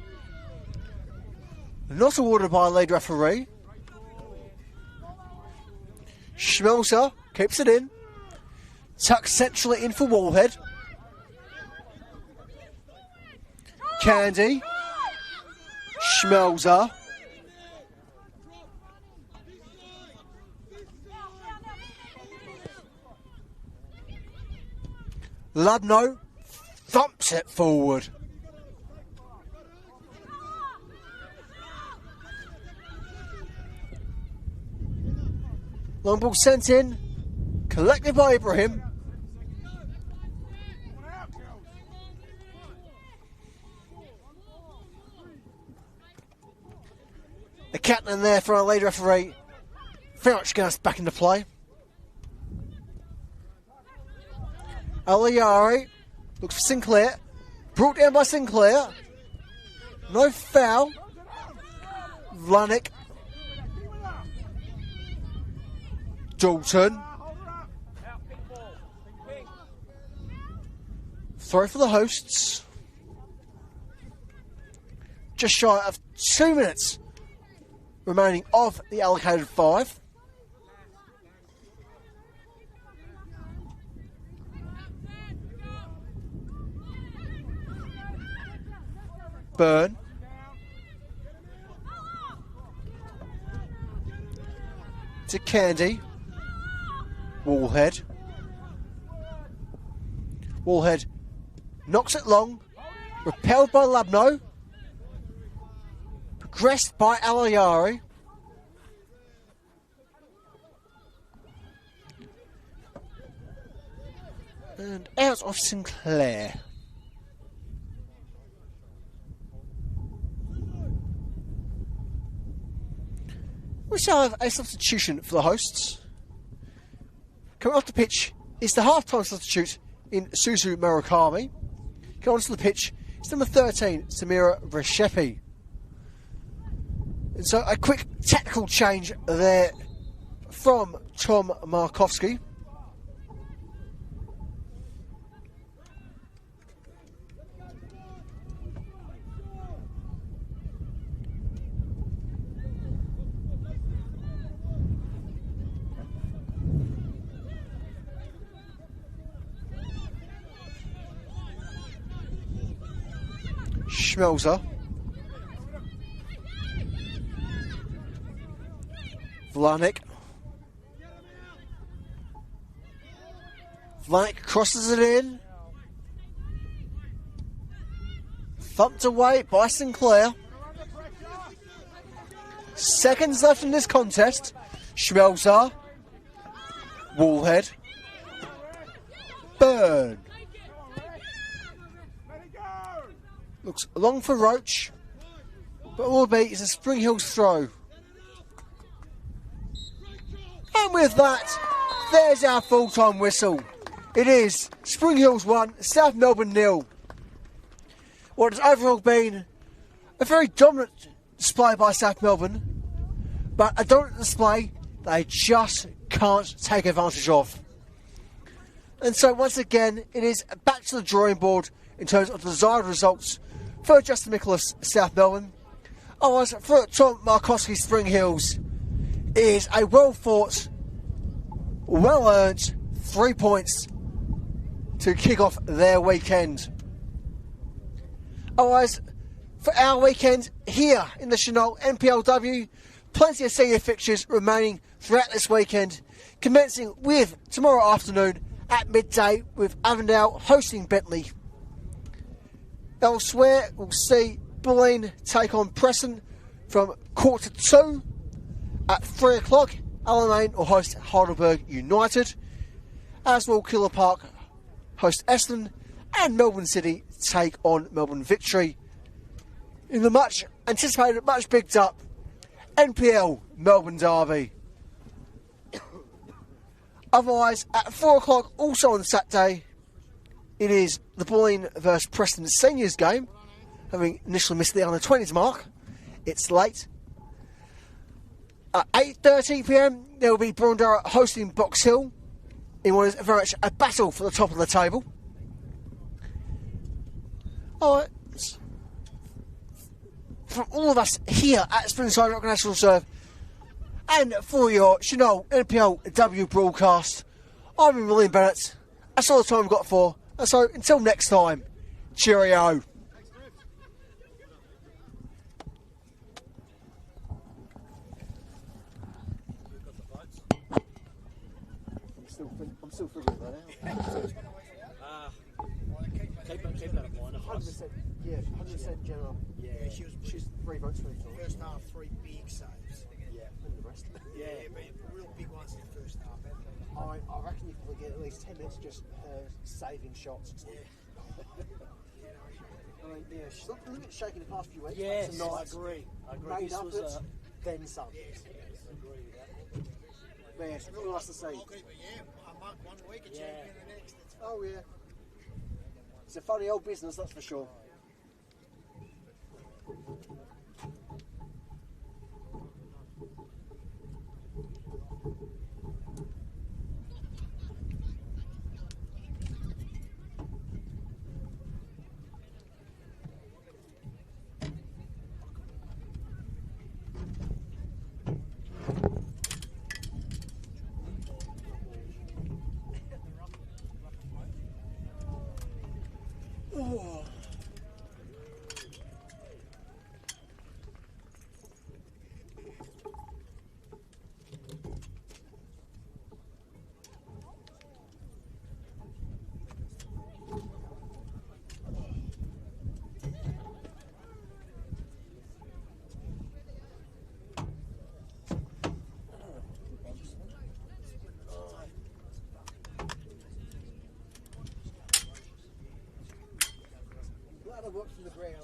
Not awarded by a lead referee. Schmelzer keeps it in. Tucks centrally in for Woolhead. Candy. Schmelzer. Lubno thumps it forward. Long ball sent in, collected by Ibrahim. The captain there for our lead referee. Very much getting us back into play. Aliari looks for Sinclair. Brought down by Sinclair. No foul. Vlanik. Dalton. Throw for the hosts. Just shy of 2 minutes remaining of the allocated 5. Burn. To Candy. Woolhead. Woolhead knocks it long. Repelled by Lubno. Progressed by Aliari. And out of Sinclair. We shall have a substitution for the hosts. Coming off the pitch is the half-time substitute in Suzu Murakami. Coming onto the pitch is number 13, Samira Reshepi. And so a quick technical change there from Tom Markowski. Schmelzer. Vlanek. Vlanek crosses it in. Thumped away by Sinclair. Seconds left in this contest. Schmelzer. Wallhead. Burn. Looks long for Roach, but all be is a Spring Hills throw. And with that, there's our full-time whistle. It is Spring Hills 1, South Melbourne 0. What has overall been a very dominant display by South Melbourne, but a dominant display they just can't take advantage of. And so once again, it is back to the drawing board in terms of desired results for Justin Nicholas, South Melbourne. Otherwise, for Tom Markowski, Spring Hills, it is a well-fought, well-earned 3 points to kick off their weekend. Otherwise, for our weekend here in the Senol NPLW, plenty of senior fixtures remaining throughout this weekend, commencing with tomorrow afternoon at midday with Avondale hosting Bentley. Elsewhere, we'll see Bulleen take on Preston from 1:45. At 3 o'clock, Alamein will host Heidelberg United, as will Killer Park host Essendon, and Melbourne City take on Melbourne Victory in the much anticipated, much bigged up NPL Melbourne Derby. Otherwise, at 4 o'clock, also on Saturday, it is the Bulleen versus Preston Seniors game, having initially missed the under 20s mark. It's late. At 8:30 p.m, there will be Boroondara hosting Box Hill in what is very much a battle for the top of the table. Alright. From all of us here at Springside Rock National Reserve, and for your Senol NPLW broadcast, I'm William Bennett. That's all the time we've got for. And so until next time, cheerio. I'm still figuring that out. Keep that in mind. 100%, yeah, 100% Gemma. Yeah, She's 3 votes for each one. first half, 3 big saves. Yeah, and the rest. Yeah, but real big ones in the first half. I reckon you probably get at least 10 minutes just saving shots. Yeah. I mean, yeah, she's looked a little bit shaky the past few weeks. Yes, but tonight, I agree. made This up was it, then some. Yes, I agree with that. But yeah, it's really nice to see. A month, 1 week, a champion the next. Oh yeah. It's a funny old business, that's for sure. Oh. Glad I worked from the ground.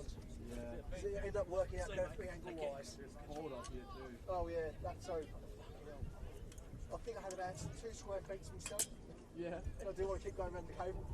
Yeah. Because it ended up working out perfectly angle wise. It's cold up here too. Oh yeah, that's so. I think I had about 2 square feet to myself. Yeah. And I do want to keep going around the cable.